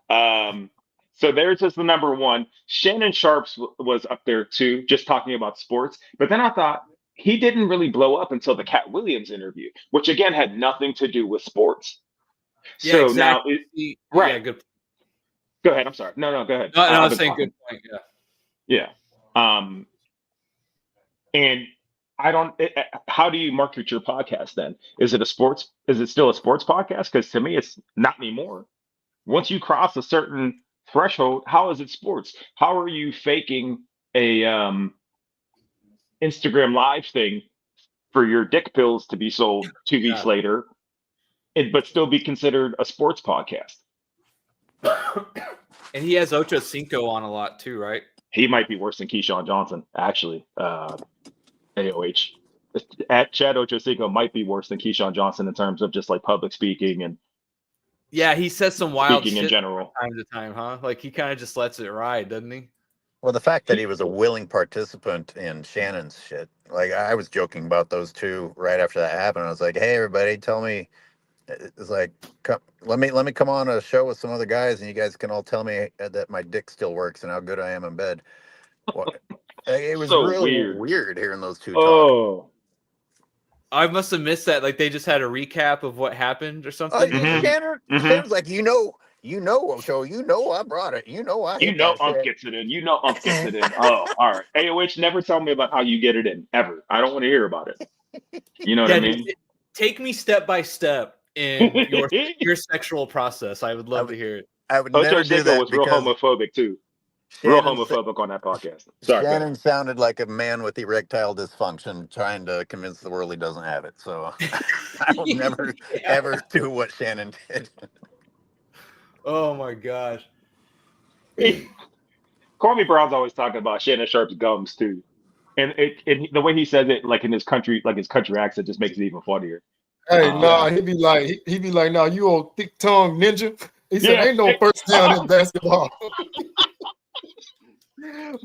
Speaker 3: So there's just the number one. Shannon Sharps was up there too, just talking about sports. But then I thought he didn't really blow up until the Cat Williams interview, which again had nothing to do with sports.
Speaker 1: Yeah,
Speaker 3: so
Speaker 1: exactly.
Speaker 3: now, right?
Speaker 1: Yeah, good.
Speaker 3: Go ahead. I'm sorry. No, go ahead.
Speaker 1: No, I was saying good point.
Speaker 3: Yeah. And I don't. How do you market your podcast then? Is it still a sports podcast? Because to me, it's not anymore. Once you cross a certain threshold, how is it sports? How are you faking a Instagram live thing for your dick pills to be sold 2 weeks later, but still be considered a sports podcast?
Speaker 1: And he has Ocho Cinco on a lot too, right?
Speaker 3: He might be worse than Keyshawn Johnson, actually. AOH. At Chad Ochocinco might be worse than Keyshawn Johnson in terms of just like public speaking and
Speaker 1: he says some wild shit
Speaker 3: in general
Speaker 1: from time to time, huh? Like he kind of just lets it ride, doesn't he?
Speaker 6: Well, the fact that he was a willing participant in Shannon's shit, like I was joking about those two right after that happened. I was like, "Hey, everybody, tell me." It's like, let me come on a show with some other guys, and you guys can all tell me that my dick still works and how good I am in bed. Well, it was so really weird hearing those two talk.
Speaker 1: I must have missed that. Like they just had a recap of what happened or something.
Speaker 6: Shannon was like, you know, Ocho, I brought it.
Speaker 3: Ump gets it in. Ump gets it in. Oh, all right. AOH, never tell me about how you get it in ever. I don't want to hear about it. You know what I mean?
Speaker 1: Take me step by step in your sexual process. I would love to hear it.
Speaker 6: I would never do that.
Speaker 3: Was real homophobic too. Real homophobic on that podcast. Sorry,
Speaker 6: Shannon sounded like a man with erectile dysfunction trying to convince the world he doesn't have it. So I will never, ever do what Shannon did.
Speaker 1: Oh, my gosh.
Speaker 3: Kwame Brown's always talking about Shannon Sharp's gums, too. And the way he says it, like in his country accent, just makes it even funnier.
Speaker 2: Hey, he'd be like, "No, you old thick tongue ninja." He said, "Ain't no first down in basketball."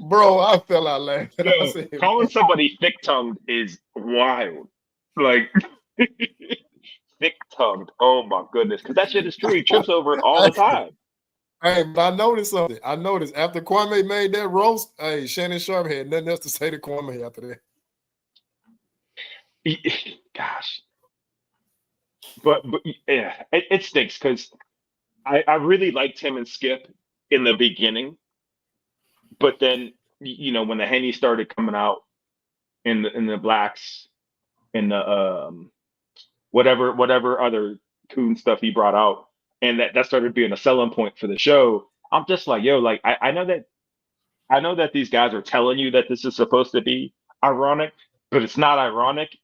Speaker 2: Bro, I fell out laughing.
Speaker 3: Calling somebody thick-tongued is wild. Like, thick-tongued. Oh, my goodness. Because that shit is true. He trips over it all the time.
Speaker 2: Hey, but I noticed something. After Kwame made that roast, hey, Shannon Sharp had nothing else to say to Kwame after
Speaker 3: that. Gosh. But yeah, it stinks because I really liked him and Skip in the beginning. But then, when the Henny started coming out in the blacks, in the whatever other coon stuff he brought out, and that started being a selling point for the show, I'm just like, yo, like I know that these guys are telling you that this is supposed to be ironic, but it's not ironic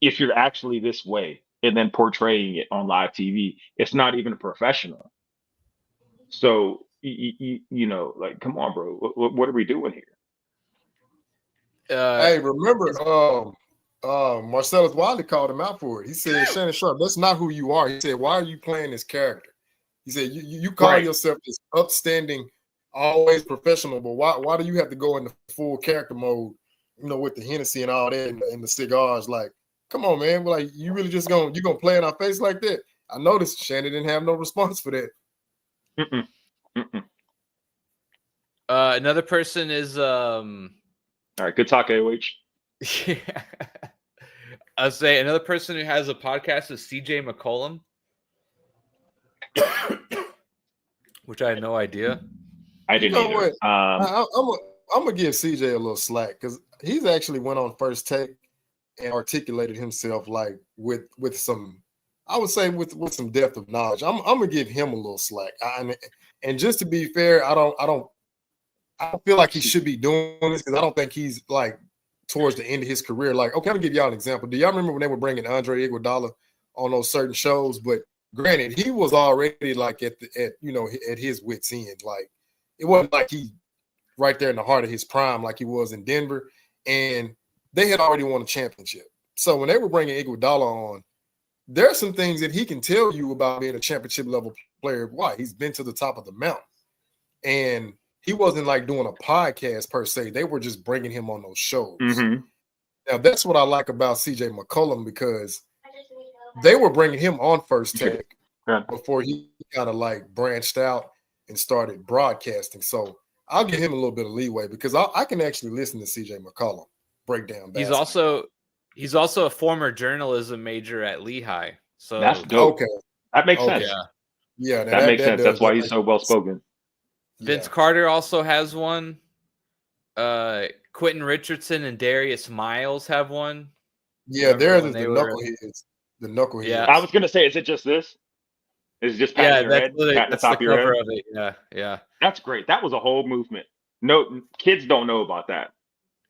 Speaker 3: if you're actually this way and then portraying it on live TV. It's not even professional. So like, come on, bro. What are we doing here?
Speaker 2: Hey, remember, Marcellus Wiley called him out for it. He said, "Shannon Sharp, that's not who you are." He said, "Why are you playing this character?" He said, "You call yourself this upstanding, always professional, but why do you have to go into full character mode? With the Hennessy and all that and the cigars. Like, come on, man. Like, you really just gonna play in our face like that?" I noticed Shannon didn't have no response for that.
Speaker 1: Another person is
Speaker 3: All right, good talk, AOH.
Speaker 1: Yeah. I'll say another person who has a podcast is CJ McCollum, which I had no idea.
Speaker 3: I didn't
Speaker 2: You know
Speaker 3: either.
Speaker 2: what? I'm gonna give CJ a little slack because he's actually went on First Take and articulated himself like with some, I would say with some depth of knowledge. I'm gonna give him a little slack. And just to be fair, I don't feel like he should be doing this because I don't think he's like towards the end of his career. Like, okay, I'm gonna give y'all an example. Do y'all remember when they were bringing Andre Iguodala on those certain shows? But granted, he was already like at his wit's end. Like, it wasn't like he right there in the heart of his prime like he was in Denver, and they had already won a championship. So when they were bringing Iguodala on, there are some things that he can tell you about being a championship level player. Why? He's been to the top of the mountain, and he wasn't like doing a podcast per se. They were just bringing him on those shows.
Speaker 3: Mm-hmm.
Speaker 2: Now that's what I like about CJ McCollum, because they were bringing him on First Take before he kind of like branched out and started broadcasting. So I'll give him a little bit of leeway because I can actually listen to CJ McCollum break down basketball.
Speaker 1: He's also a former journalism major at Lehigh. So
Speaker 3: that's dope.
Speaker 2: Okay,
Speaker 3: that makes sense.
Speaker 2: Yeah,
Speaker 3: that makes sense. That's why he's so well spoken.
Speaker 1: Vince Carter also has one. Quentin Richardson and Darius Miles have one.
Speaker 2: Yeah, they're the knuckleheads. The knuckleheads.
Speaker 1: Yeah.
Speaker 3: I was gonna say, is it just this? Is it just patting your head? Patting the top of your head?
Speaker 1: Of it. Yeah.
Speaker 3: That's great. That was a whole movement. No, kids don't know about that.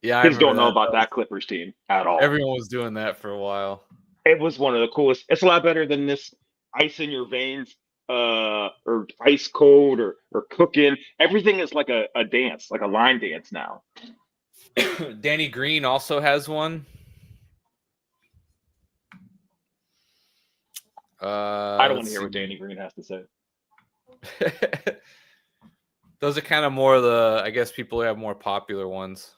Speaker 1: Yeah,
Speaker 3: kids don't know about that Clippers team at all.
Speaker 1: Everyone was doing that for a while.
Speaker 3: It was one of the coolest. It's a lot better than this ice in your veins, or ice cold, or cooking. Everything is like a dance, like a line dance now.
Speaker 1: Danny Green also has one.
Speaker 3: I don't want to hear what Danny Green has to say.
Speaker 1: Those are kind of more of the, I guess, people who have more popular ones.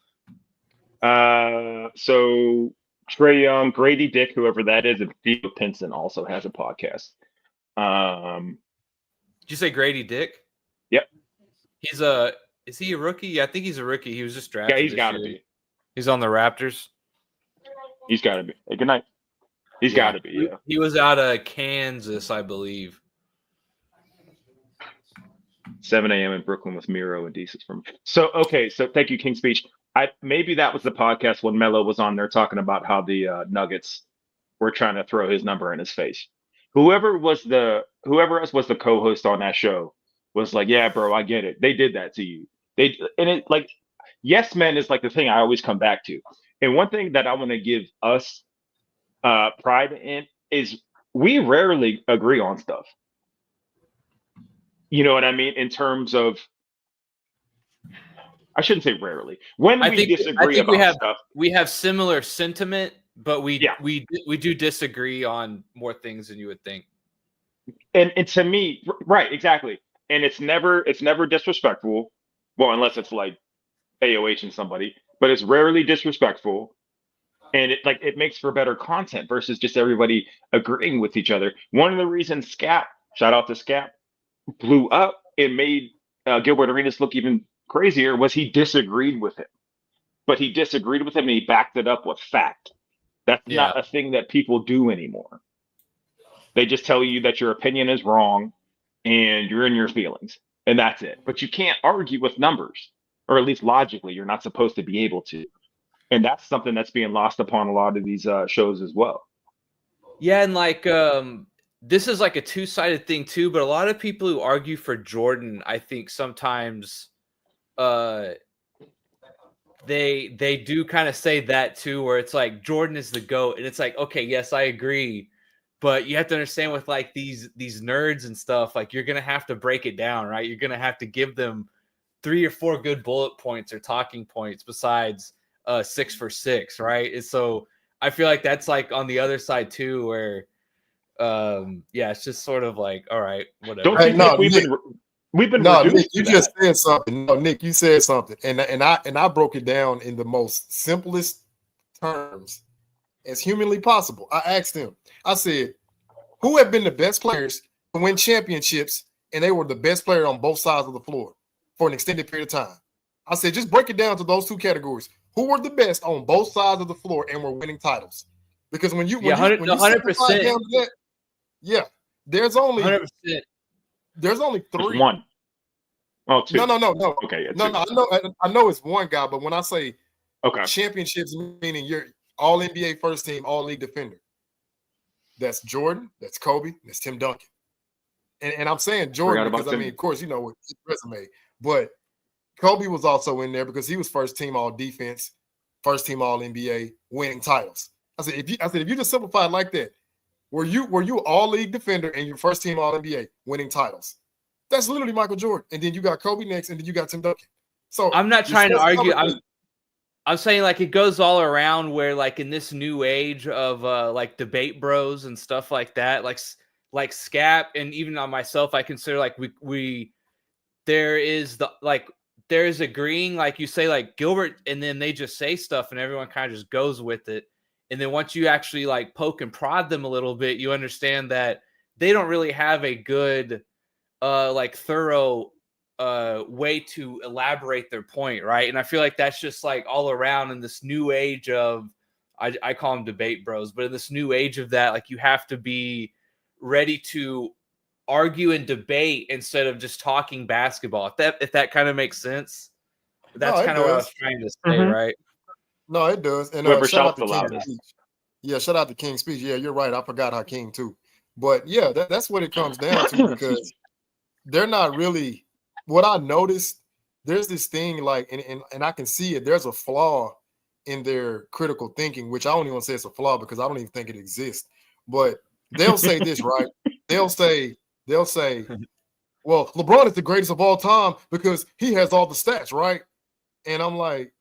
Speaker 3: So Trae Young, Grady Dick, whoever that is, and Theo Pinson also has a podcast.
Speaker 1: Did you say Grady Dick?
Speaker 3: Yep.
Speaker 1: Is he a rookie? Yeah, I think he's a rookie. He was just drafted.
Speaker 3: Yeah, he's got to be.
Speaker 1: He's on the Raptors.
Speaker 3: He's got to be. Hey, good night. He's got to be. Yeah.
Speaker 1: He was out of Kansas, I believe.
Speaker 3: 7 a.m. in Brooklyn with Miro and Desus from. So thank you, King Speech. Maybe that was the podcast when Melo was on there talking about how the Nuggets were trying to throw his number in his face. Whoever else was the co-host on that show was like, yeah, bro, I get it. They did that to you. Yes men is like the thing I always come back to. And one thing that I want to give us pride in is we rarely agree on stuff. You know what I mean? In terms of, I shouldn't say rarely. When we disagree about stuff,
Speaker 1: we have similar sentiment, but we do disagree on more things than you would think.
Speaker 3: And to me, right, exactly. And it's never disrespectful. Well, unless it's like AOH and somebody, but it's rarely disrespectful. And it makes for better content versus just everybody agreeing with each other. One of the reasons Scap, shout out to Scap, blew up and made Gilbert Arenas look even crazier was he disagreed with him. But he disagreed with him and he backed it up with fact. That's not a thing that people do anymore. They just tell you that your opinion is wrong and you're in your feelings. And that's it. But you can't argue with numbers, or at least logically, you're not supposed to be able to. And that's something that's being lost upon a lot of these shows as well.
Speaker 1: Yeah, and this is like a two-sided thing too, but a lot of people who argue for Jordan, I think sometimes they do kind of say that too, where it's like Jordan is the GOAT, and it's like, okay, yes, I agree, but you have to understand with like these nerds and stuff, like you're gonna have to break it down, right? You're gonna have to give them 3 or 4 good bullet points or talking points besides 6 for 6, right? And so I feel like that's like on the other side too, where it's just sort of like, all right, whatever.
Speaker 3: Don't you think we've been
Speaker 2: Nick, you just said something. No, Nick, you said something, and I broke it down in the most simplest terms as humanly possible. I asked him, I said, who have been the best players to win championships, and they were the best player on both sides of the floor for an extended period of time? I said, just break it down to those two categories. Who were the best on both sides of the floor and were winning titles? Because when you simplify it
Speaker 1: 100%.
Speaker 2: down to that, yeah, there's only
Speaker 1: 100%.
Speaker 2: There's only three.
Speaker 3: There's one. Oh, two.
Speaker 2: No.
Speaker 3: Okay, yeah,
Speaker 2: no. I know it's one guy, but when I say championships, meaning you're all NBA first team, all league defender. That's Jordan, that's Kobe, that's Tim Duncan. And I'm saying Jordan because I mean, of course, you know his resume, but Kobe was also in there because he was first team all defense, first team all NBA, winning titles. I said, if you just simplify it like that, were you all league defender and your first team all NBA, winning titles? That's literally Michael Jordan. And then you got Kobe next, and then you got Tim Duncan. So
Speaker 1: I'm not trying to argue. I'm saying like it goes all around where like in this new age of like debate bros and stuff like that, like Scap and even on myself, I consider like there's agreeing, like you say, like Gilbert, and then they just say stuff and everyone kind of just goes with it. And then once you actually like poke and prod them a little bit, you understand that they don't really have a good like thorough way to elaborate their point, right? And I feel like that's just like all around in this new age of I call them debate bros, but in this new age of that, like you have to be ready to argue and debate instead of just talking basketball. If that kind of makes sense. That's kind of what I was trying to say, right?
Speaker 2: No, it does. And shout out to King's Speech. Yeah, shout out to King's Speech. Yeah, you're right. I forgot how King too. But yeah, that's what it comes down to because they're not really what I noticed. There's this thing like, and I can see it. There's a flaw in their critical thinking, which I don't even want to say it's a flaw because I don't even think it exists. But they'll say this, right? They'll say, well, LeBron is the greatest of all time because he has all the stats, right? And I'm like,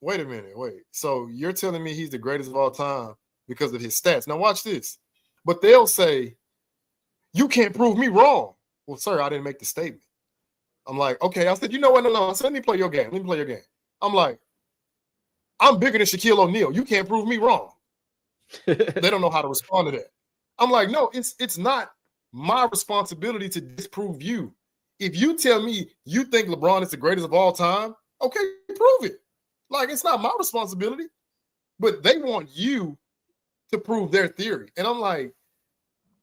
Speaker 2: wait a minute, So you're telling me he's the greatest of all time because of his stats? Now watch this. But they'll say, you can't prove me wrong. Well, sir, I didn't make the statement. I'm like, okay. I said, you know what? No. I said, let me play your game. I'm like, I'm bigger than Shaquille O'Neal. You can't prove me wrong. They don't know how to respond to that. I'm like, no, it's not my responsibility to disprove you. If you tell me you think LeBron is the greatest of all time, okay, prove it. Like, it's not my responsibility. But they want you to prove their theory. And I'm like,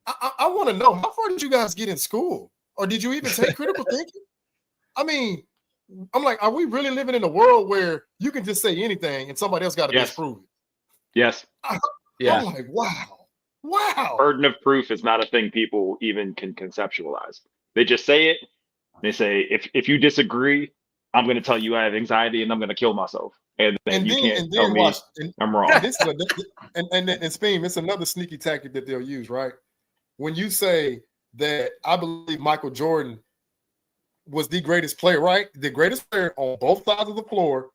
Speaker 2: I want to know, how far did you guys get in school? Or did you even take critical thinking? I mean, I'm like, are we really living in a world where you can just say anything and somebody else got to disprove it?
Speaker 3: Yes.
Speaker 2: I'm like, wow.
Speaker 3: Burden of proof is not a thing people even can conceptualize. They just say it. They say, if you disagree, I'm going to tell you I have anxiety and I'm going to kill myself. And then you can't tell me I'm wrong.
Speaker 2: And Speem, it's another sneaky tactic that they'll use, right? When you say that I believe Michael Jordan was the greatest player, right? The greatest player on both sides of the floor.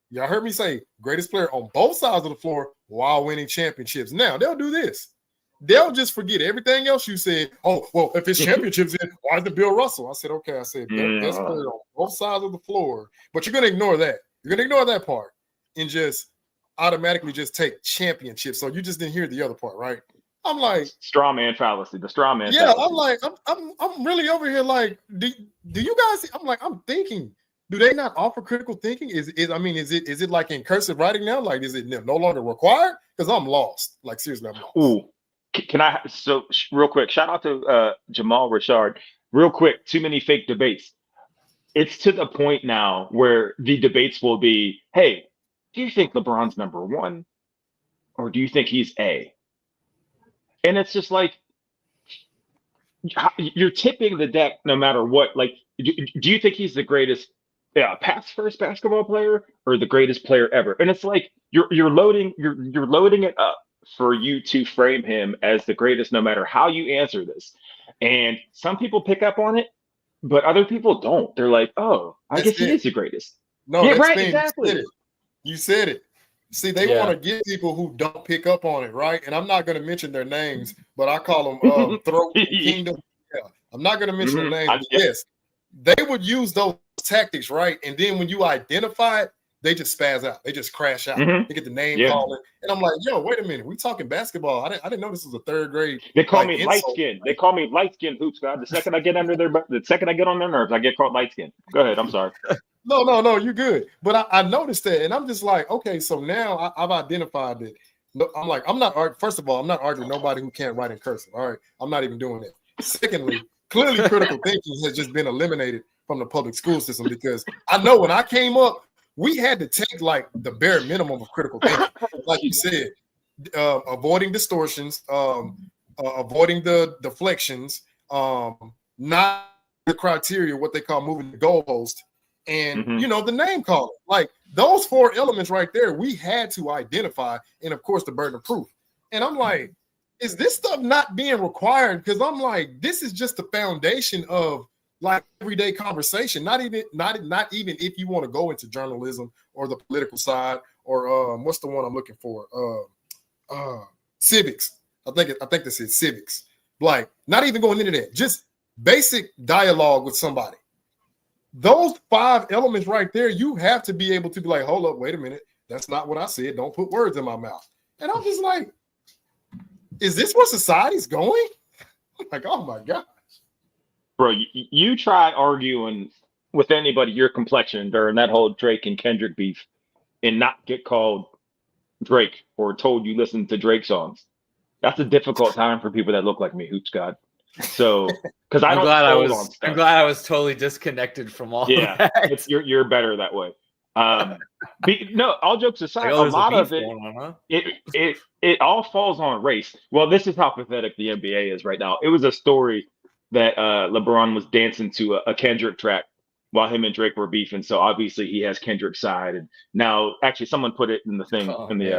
Speaker 2: Y'all heard me say greatest player on both sides of the floor while winning championships. Now, they'll do this. They'll just forget everything else you said. Oh, well, if it's championships, then why is it Bill Russell? I said, okay. I said, best player on both sides of the floor. But you're going to ignore that. You're going to ignore that part and just automatically just take championships. So you just didn't hear the other part, right? I'm like,
Speaker 3: straw man fallacy. The straw man.
Speaker 2: Yeah,
Speaker 3: fallacy.
Speaker 2: I'm like, I'm really over here. Like, do you guys? I'm like, I'm thinking. Do they not offer critical thinking? Is it like in cursive writing now? Like, is it no longer required? Because I'm lost. Like, seriously, I'm lost.
Speaker 3: Ooh, can I? So real quick, shout out to Jamal Richard. Real quick, too many fake debates. It's to the point now where the debates will be, hey, do you think LeBron's number one, or do you think he's A? And it's just like, you're tipping the deck no matter what. Like, do you think he's the greatest pass first basketball player or the greatest player ever? And it's like you're loading it up for you to frame him as the greatest no matter how you answer this. And some people pick up on it, but other people don't. They're like, oh, I guess he is the greatest.
Speaker 2: No,
Speaker 3: yeah, right, exactly.
Speaker 2: You said it. See, they want to get people who don't pick up on it, right? And I'm not going to mention their names, but I call them Throat Kingdom. Yeah. I'm not going to mention their names. But yes, they would use those tactics, right? And then when you identify it, they just spaz out. They just crash out. They get the name calling. And I'm like, yo, wait a minute. We talking basketball. I didn't know this was a third grade.
Speaker 3: They call me light skin. They call me light skin hoops, God. The second I get on their nerves, I get called light skin. Go ahead. I'm sorry.
Speaker 2: No, you're good. But I noticed that, and I'm just like, okay, so now I've identified that. I'm like, first of all, I'm not arguing nobody who can't write in cursive. All right, I'm not even doing that. Secondly, clearly critical thinking has just been eliminated from the public school system, because I know when I came up, we had to take like the bare minimum of critical thinking. Like you said, avoiding distortions, avoiding the deflections, not the criteria, what they call moving the goalpost, and the name calling. Like those 4 elements right there, we had to identify, and of course the burden of proof. And I'm like, is this stuff not being required? Because I'm like, this is just the foundation of like everyday conversation. Not even if you want to go into journalism or the political side, or what's the one I'm looking for? Civics. I think this is civics. Like, not even going into that, just basic dialogue with somebody. Those 5 elements right there, you have to be able to be like, hold up, wait a minute, that's not what I said. Don't put words in my mouth. And I'm just like, is this where society's going? Like, oh my gosh.
Speaker 3: Bro, you try arguing with anybody your complexion during that whole Drake and Kendrick beef and not get called Drake or told you listen to Drake songs. That's a difficult time for people that look like me, Hoops God. So, because I'm glad
Speaker 1: I was totally disconnected from all.
Speaker 3: Yeah,
Speaker 1: that.
Speaker 3: You're better that way. No, all jokes aside, a lot of it all falls on race. Well, this is how pathetic the NBA is right now. It was a story that LeBron was dancing to a Kendrick track while him and Drake were beefing. So obviously he has Kendrick's side. And now, actually, someone put it in the thing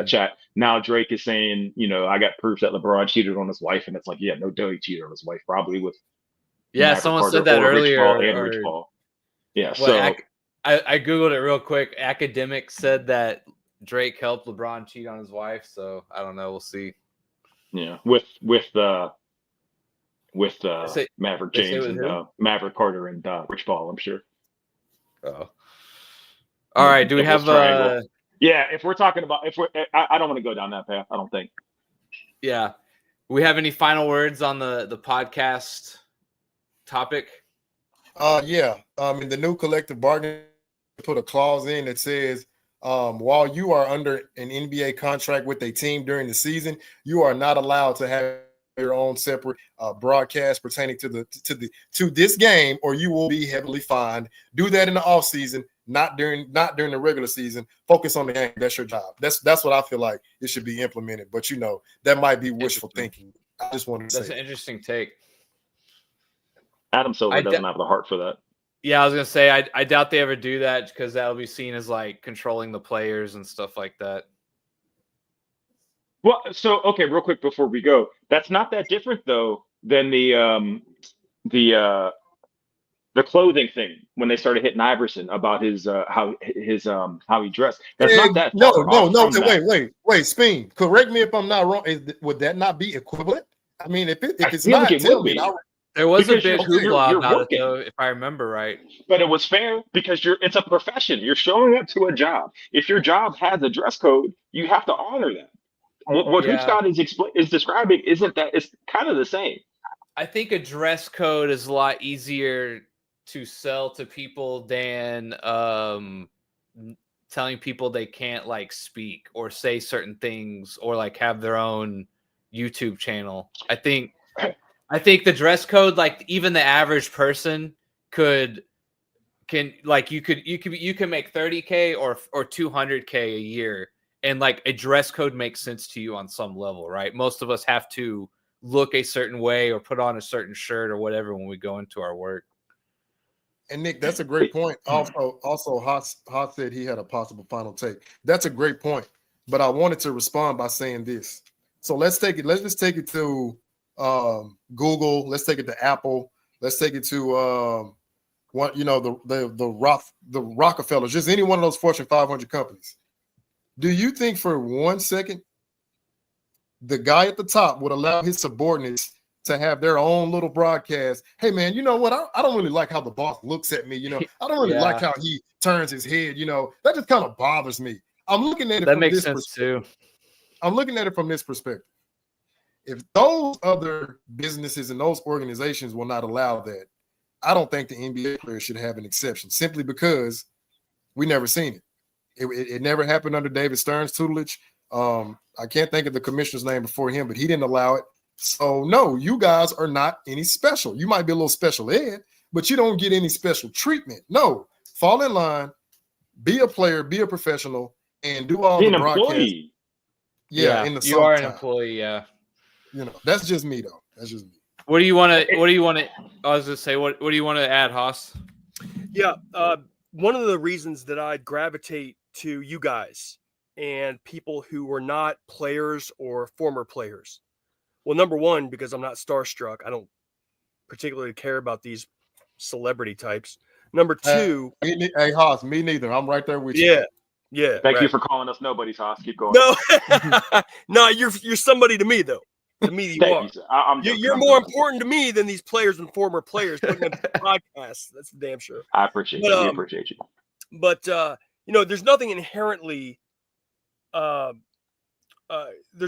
Speaker 3: chat. Now Drake is saying, I got proof that LeBron cheated on his wife, and it's like, yeah, no doubt he cheated on his wife, probably with.
Speaker 1: Someone Carter said that earlier.
Speaker 3: Rich Paul. Yeah,
Speaker 1: I googled it real quick. Academic said that Drake helped LeBron cheat on his wife. So I don't know. We'll see.
Speaker 3: Yeah, with Maverick James and Maverick Carter and Rich Paul, I'm sure.
Speaker 1: Oh. All right. Do we have
Speaker 3: Yeah, if we're talking about I don't want to go down that path, I don't think.
Speaker 1: Yeah. We have any final words on the podcast topic?
Speaker 2: Yeah. In the new collective bargaining, put a clause in that says, while you are under an NBA contract with a team during the season, you are not allowed to have your own separate broadcast pertaining to this game, or you will be heavily fined. Do that in the off season, not during the regular season. Focus on the game. That's your job. That's what I feel like it should be implemented. But that might be wishful thinking. I just wanted to say
Speaker 1: that's an interesting take.
Speaker 3: Adam Silver doesn't have the heart for that.
Speaker 1: Yeah, I was gonna say I doubt they ever do that, because that'll be seen as like controlling the players and stuff like that.
Speaker 3: Well, so okay, real quick before we go, that's not that different though than the clothing thing when they started hitting Iverson about his how he dressed. That's not that.
Speaker 2: No. Wait, Speen. Correct me if I'm not wrong. Would that not be equivalent? I mean, if it's not, tell me.
Speaker 1: There was a big hoopla about it, though, if I remember right.
Speaker 3: But it was fair because it's a profession. You're showing up to a job. If your job has a dress code, you have to honor that. What Hoop Scott is describing isn't that. It's kind of the same.
Speaker 1: I think a dress code is a lot easier to sell to people than telling people they can't like speak or say certain things or like have their own YouTube channel. I think the dress code, like even the average person can like you can make $30K or $200K a year, and like a dress code makes sense to you on some level, right? Most of us have to look a certain way or put on a certain shirt or whatever when we go into our work.
Speaker 2: And Nick, that's a great point. Also, Haas said he had a possible final take. That's a great point. But I wanted to respond by saying this. So let's just take it to Google. Let's take it to Apple. Let's take it to the Rockefellers. Just any one of those Fortune 500 companies. Do you think for 1 second the guy at the top would allow his subordinates to have their own little broadcast? Hey man, you know what? I don't really like how the boss looks at me. I don't really like how he turns his head. That just kind of bothers me. I'm looking at it. That makes sense too. I'm looking at it from this perspective. If those other businesses and those organizations will not allow that, I don't think the NBA players should have an exception, simply because We never seen it. It never happened under David Stern's tutelage. I can't think of the commissioner's name before him, but he didn't allow it. So no, you guys are not any special. You might be a little special ed, but you don't get any special treatment. No, fall in line, be a player, be a professional, and do all the broadcasts. Yeah, in the
Speaker 1: you are an
Speaker 2: summertime.
Speaker 1: employee. Yeah,
Speaker 2: that's just me though. That's just me.
Speaker 1: What do you want to? I was gonna say, what do you want to add, Haas?
Speaker 4: Yeah, one of the reasons that I gravitate to you guys and people who were not players or former players. Well, number one, because I'm not starstruck. I don't particularly care about these celebrity types. Number two,
Speaker 2: hey Haas, me neither. I'm right there with you.
Speaker 4: Yeah.
Speaker 3: Thank you for calling us nobodies, Haas. Keep going.
Speaker 4: No, you're somebody to me though. To me, you are. You're more important to me than these players and former players putting up podcasts. That's for damn sure.
Speaker 3: I appreciate you. We appreciate you.
Speaker 4: But there's nothing inherently. There's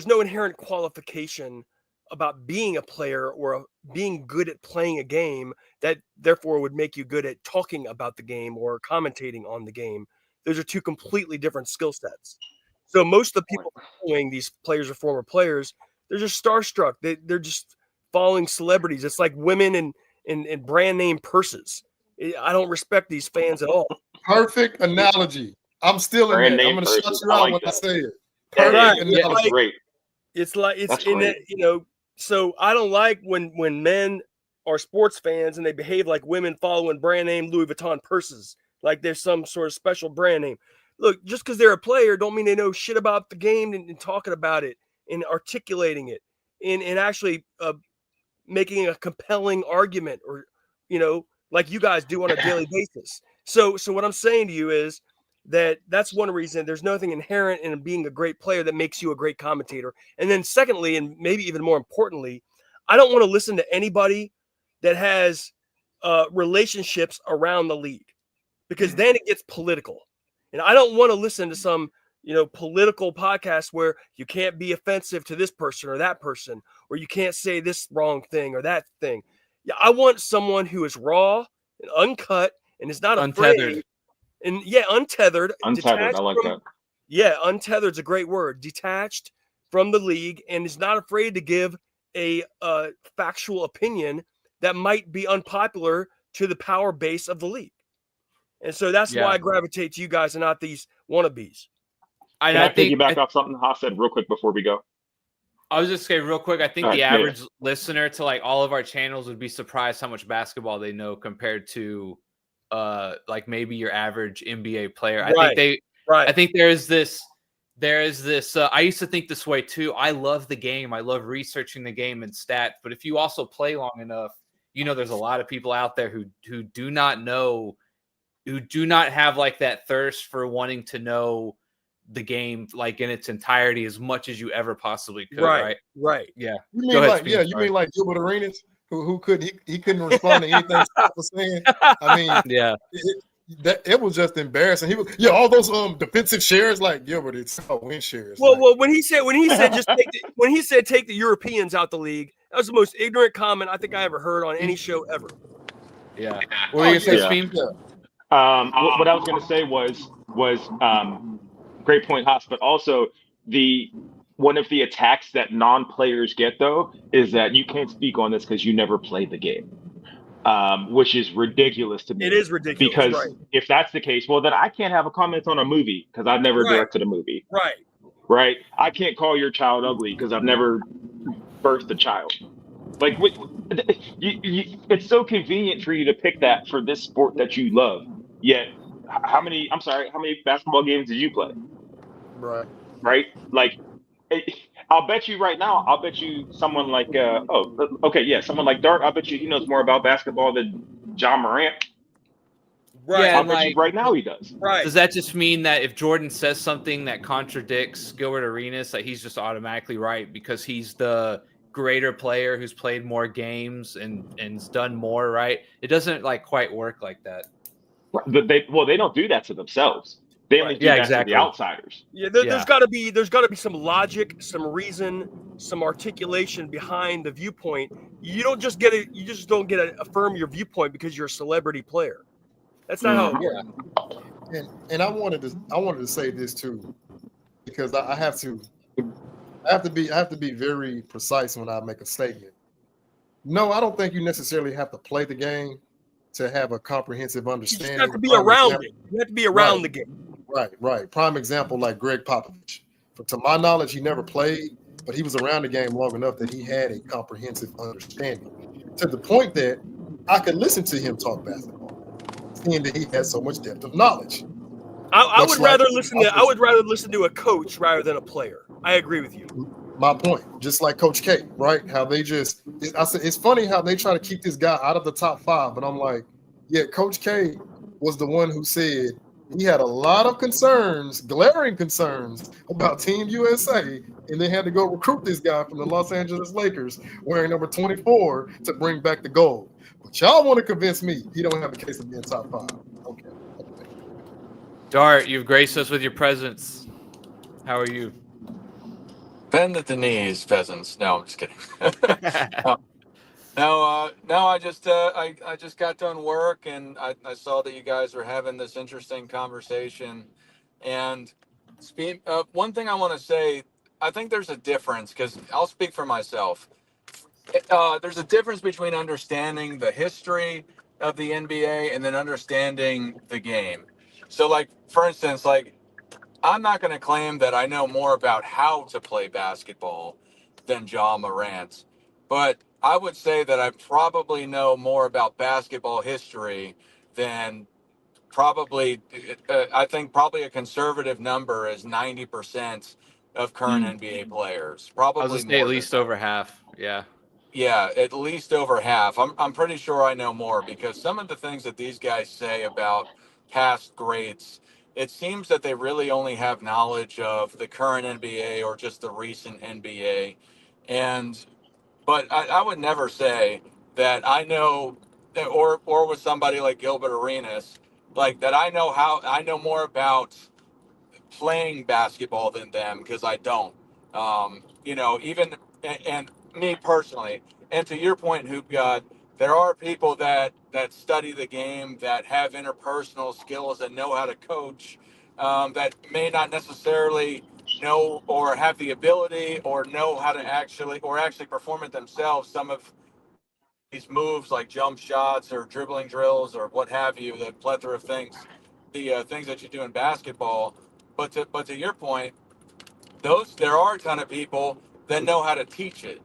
Speaker 4: no inherent qualification about being a player or being good at playing a game that therefore would make you good at talking about the game or commentating on the game. Those are two completely different skill sets. So most of the people following these players or former players, they're just starstruck. They're just following celebrities. It's like women in brand name purses. I don't respect these fans at all.
Speaker 2: Perfect analogy. I'm still in there. I'm going to shut you out when I say it. Perfect analogy.
Speaker 3: Great.
Speaker 4: It's like it's in it, So I don't like when men are sports fans and they behave like women following brand name Louis Vuitton purses, like there's some sort of special brand name. Look, just because they're a player don't mean they know shit about the game and talking about it and articulating it and actually making a compelling argument or, like you guys do on a daily basis. So what I'm saying to you is that's one reason. There's nothing inherent in being a great player that makes you a great commentator. And then secondly, and maybe even more importantly, I don't want to listen to anybody that has relationships around the league, because then it gets political. And I don't want to listen to some, political podcast where you can't be offensive to this person or that person, or you can't say this wrong thing or that thing. Yeah, I want someone who is raw and uncut and is not afraid. And untethered.
Speaker 3: Untethered, I like that.
Speaker 4: Yeah, untethered is a great word. Detached from the league and is not afraid to give a factual opinion that might be unpopular to the power base of the league. And so that's why I gravitate to you guys and not these wannabes.
Speaker 3: Can I piggyback off something Haas said real quick before we go?
Speaker 1: I was just saying real quick, I think the average listener to like all of our channels would be surprised how much basketball they know compared to like maybe your average NBA player. I think there is this I used to think this way too. I love the game. I love researching the game and stats, but if you also play long enough, there's a lot of people out there who do not know, who do not have like that thirst for wanting to know the game like in its entirety as much as you ever possibly could. Right. Yeah.
Speaker 2: You mean like Gilbert Arenas? Who couldn't he couldn't respond to anything Scott was saying. I mean, it was just embarrassing. He was all those defensive shares like Gilbert. It's win shares.
Speaker 4: Well, when he said take the Europeans out the league, that was the most ignorant comment I think I ever heard on any show ever.
Speaker 1: Yeah. What were you gonna say, Speed?
Speaker 3: What I was gonna say was great point, Haas, but also one of the attacks that non-players get, though, is that you can't speak on this because you never played the game, which is ridiculous to me.
Speaker 4: It is ridiculous.
Speaker 3: Because if that's the case, well, then I can't have a comment on a movie because I've never directed a movie. Right? I can't call your child ugly because I've never birthed a child. Like, it's so convenient for you to pick that for this sport that you love. Yet, how many basketball games did you play? Right? Like, I'll bet you right now, someone like, someone like Dart, I'll bet you he knows more about basketball than John Morant.
Speaker 1: Right.
Speaker 3: I'll bet you right now he does.
Speaker 4: Right.
Speaker 1: Does that just mean that if Jordan says something that contradicts Gilbert Arenas, that he's just automatically right because he's the greater player who's played more games and's done more, right? It doesn't like quite work like that.
Speaker 3: They don't do that to themselves. They only do that to the outsiders.
Speaker 4: Yeah, there's got to be some logic, some reason, some articulation behind the viewpoint. You just don't get to affirm your viewpoint because you're a celebrity player. That's not how it works.
Speaker 2: And I wanted to say this too, because I have to be very precise when I make a statement. No, I don't think you necessarily have to play the game to have a comprehensive
Speaker 4: You just have
Speaker 2: understanding.
Speaker 4: to be
Speaker 2: Prime
Speaker 4: around
Speaker 2: example,
Speaker 4: it. You have to be
Speaker 2: right,
Speaker 4: around the game.
Speaker 2: right. Prime example, like Greg Popovich. To my knowledge, he never played, but he was around the game long enough that he had a comprehensive understanding, to the point that I could listen to him talk basketball, seeing that he has so much depth of knowledge.
Speaker 4: I
Speaker 2: Much
Speaker 4: would
Speaker 2: like
Speaker 4: rather listen to a coach rather than a player. I agree with you.
Speaker 2: my point, just like Coach K, right? How they I said it's funny how they try to keep this guy out of the top 5, but I'm like, yeah, Coach K was the one who said he had a lot of concerns, glaring concerns about Team USA, and they had to go recruit this guy from the Los Angeles Lakers wearing number 24 to bring back the gold. But y'all want to convince me he don't have a case of being top 5. Okay.
Speaker 1: Dart, you've graced us with your presence. How are you?
Speaker 6: Bend at the knees, peasants. No, I'm just kidding. No. I just got done work, and I saw that you guys were having this interesting conversation. And one thing I want to say, I think there's a difference, because I'll speak for myself. There's a difference between understanding the history of the NBA and then understanding the game. So, like, for instance, like, I'm not going to claim that I know more about how to play basketball than Ja Morant, but I would say that I probably know more about basketball history than probably, I think probably a conservative number is 90% of current NBA players,
Speaker 1: I was
Speaker 6: probably
Speaker 1: gonna say at
Speaker 6: more than
Speaker 1: least
Speaker 6: that.
Speaker 1: over half. Yeah.
Speaker 6: Yeah, at least over half. I'm pretty sure I know more, because some of the things that these guys say about past greats, it seems that they really only have knowledge of the current NBA or just the recent NBA. And but I would never say that I know or with somebody like Gilbert Arenas, like that I know more about playing basketball than them, because I don't. Even and me personally, and to your point, Hoop God, there are people that study the game, that have interpersonal skills, that know how to coach, that may not necessarily know or have the ability or know how to actually perform it themselves. Some of these moves like jump shots or dribbling drills or what have you, the plethora of things, the things that you do in basketball. But to your point, there are a ton of people that know how to teach it,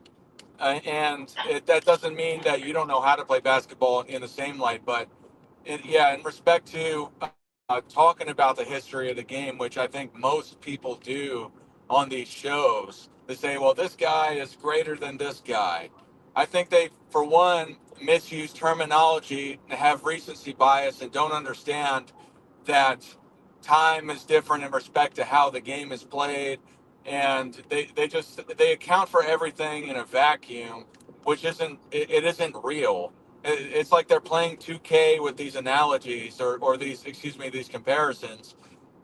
Speaker 6: that doesn't mean that you don't know how to play basketball in the same light. But in respect to talking about the history of the game, which I think most people do on these shows, they say, well, this guy is greater than this guy. I think they, for one, misuse terminology, have recency bias, and don't understand that time is different in respect to how the game is played. And they account for everything in a vacuum, which isn't real. It's like they're playing 2K with these analogies or these comparisons.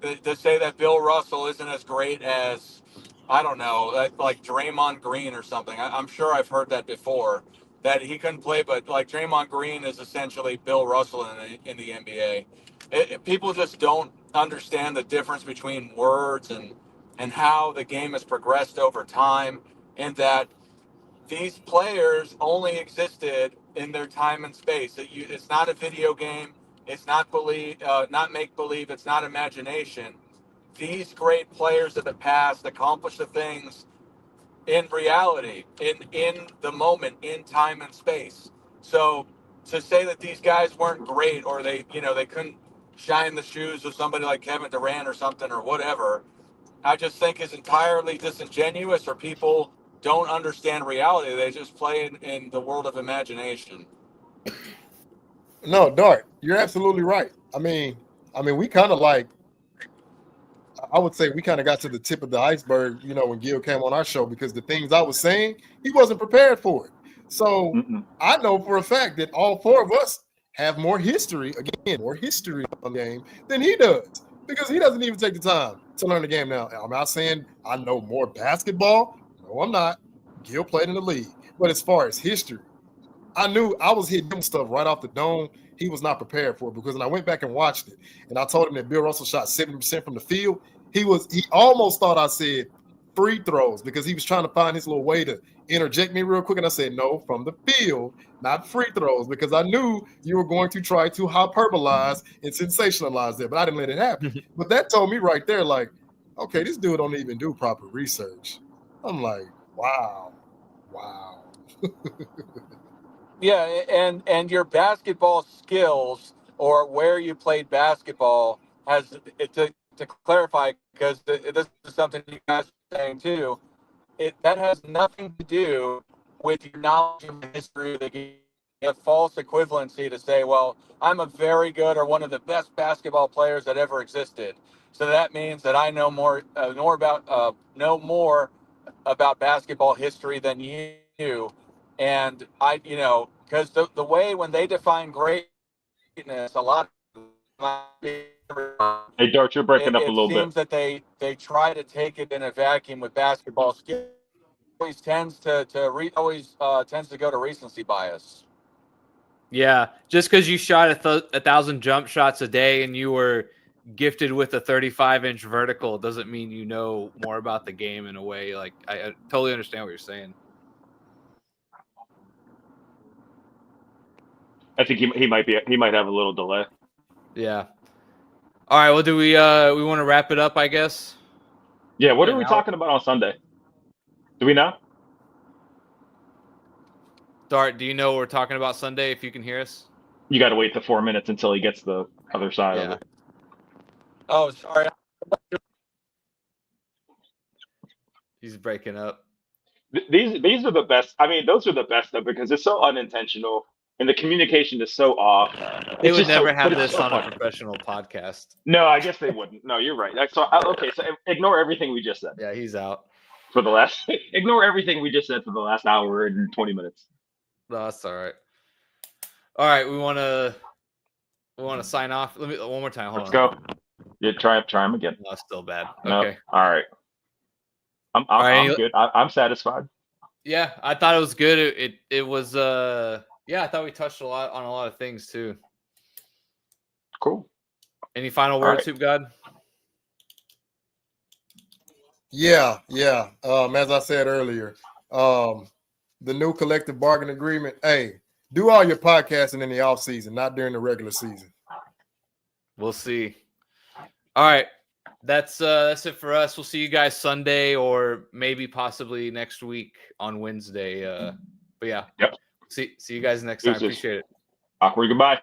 Speaker 6: To say that Bill Russell isn't as great as, I don't know, like Draymond Green or something. I'm sure I've heard that before, that he couldn't play, but like Draymond Green is essentially Bill Russell in the NBA. People just don't understand the difference between words and how the game has progressed over time, and that these players only existed in their time and space. It's not a video game. It's not make believe. It's not imagination. These great players of the past accomplished the things in reality, in the moment, in time and space. So to say that these guys weren't great, or they couldn't shine the shoes of somebody like Kevin Durant or something or whatever, I just think is entirely disingenuous, or people don't understand reality. They just play in the world of imagination.
Speaker 2: No, Dart, you're absolutely right. We kind of like, I would say we kind of got to the tip of the iceberg, when Gil came on our show, because the things I was saying, he wasn't prepared for it. So I know for a fact that all 4 of us have more history on the game than he does, because he doesn't even take the time to learn the game. Now, I'm not saying I know more basketball. No, I'm not. Gil played in the league. But as far as history, I knew I was hitting him stuff right off the dome. He was not prepared for it because when I went back and watched it, and I told him that Bill Russell shot 70% from the field, he almost thought I said free throws because he was trying to find his little way to interject me real quick. And I said, no, from the field, not free throws, because I knew you were going to try to hyperbolize and sensationalize that, but I didn't let it happen. But that told me right there, like, okay, this dude don't even do proper research. I'm like, wow.
Speaker 7: Yeah, and your basketball skills or where you played basketball has to clarify, because this is something you guys are saying too. That has nothing to do with your knowledge of history. That gives you a false equivalency to say, well, I'm a very good or one of the best basketball players that ever existed. So that means that I know more about basketball history than you. And because the way when they define greatness, a lot of
Speaker 3: Hey, Dart, you're breaking up a
Speaker 7: it
Speaker 3: little bit.
Speaker 7: seems that they try to take it in a vacuum with basketball skill. Always tends to go to recency bias.
Speaker 1: Yeah, just because you shot 1,000 jump shots a day and you were gifted with a 35-inch vertical doesn't mean you know more about the game in a way. Like I totally understand what you're saying.
Speaker 3: I think he might have a little delay.
Speaker 1: Yeah. All right. Well, do we want to wrap it up? I guess.
Speaker 3: Yeah. What are we talking about on Sunday? Do we know?
Speaker 1: Dart, do you know what we're talking about Sunday? If you can hear us,
Speaker 3: you got to wait the 4 minutes until he gets the other side of it.
Speaker 7: Oh, sorry.
Speaker 1: He's breaking up.
Speaker 3: These are the best. I mean, those are the best though, because it's so unintentional and the communication is so off.
Speaker 1: They would never have this on a professional podcast.
Speaker 3: No, I guess they wouldn't. No, you're right. So ignore everything we just said.
Speaker 1: Yeah, he's out
Speaker 3: for the last. Ignore everything we just said for the last hour and 20 minutes.
Speaker 1: No, that's all right. All right, we want to sign off. Let me one more time.
Speaker 3: Let's go. Yeah, try him again.
Speaker 1: No, still bad.
Speaker 3: No.
Speaker 1: Okay.
Speaker 3: All right. I'm good. I'm satisfied.
Speaker 1: Yeah, I thought it was good. It was I thought we touched on a lot of things too.
Speaker 3: Cool.
Speaker 1: Any final words, Soup God?
Speaker 2: Yeah. As I said earlier, the new collective bargaining agreement. Hey, do all your podcasting in the off season, not during the regular season.
Speaker 1: We'll see. All right. That's it for us. We'll see you guys Sunday or maybe possibly next week on Wednesday. But yeah.
Speaker 3: Yep.
Speaker 1: See you guys next time. Appreciate it.
Speaker 3: Awkward goodbye.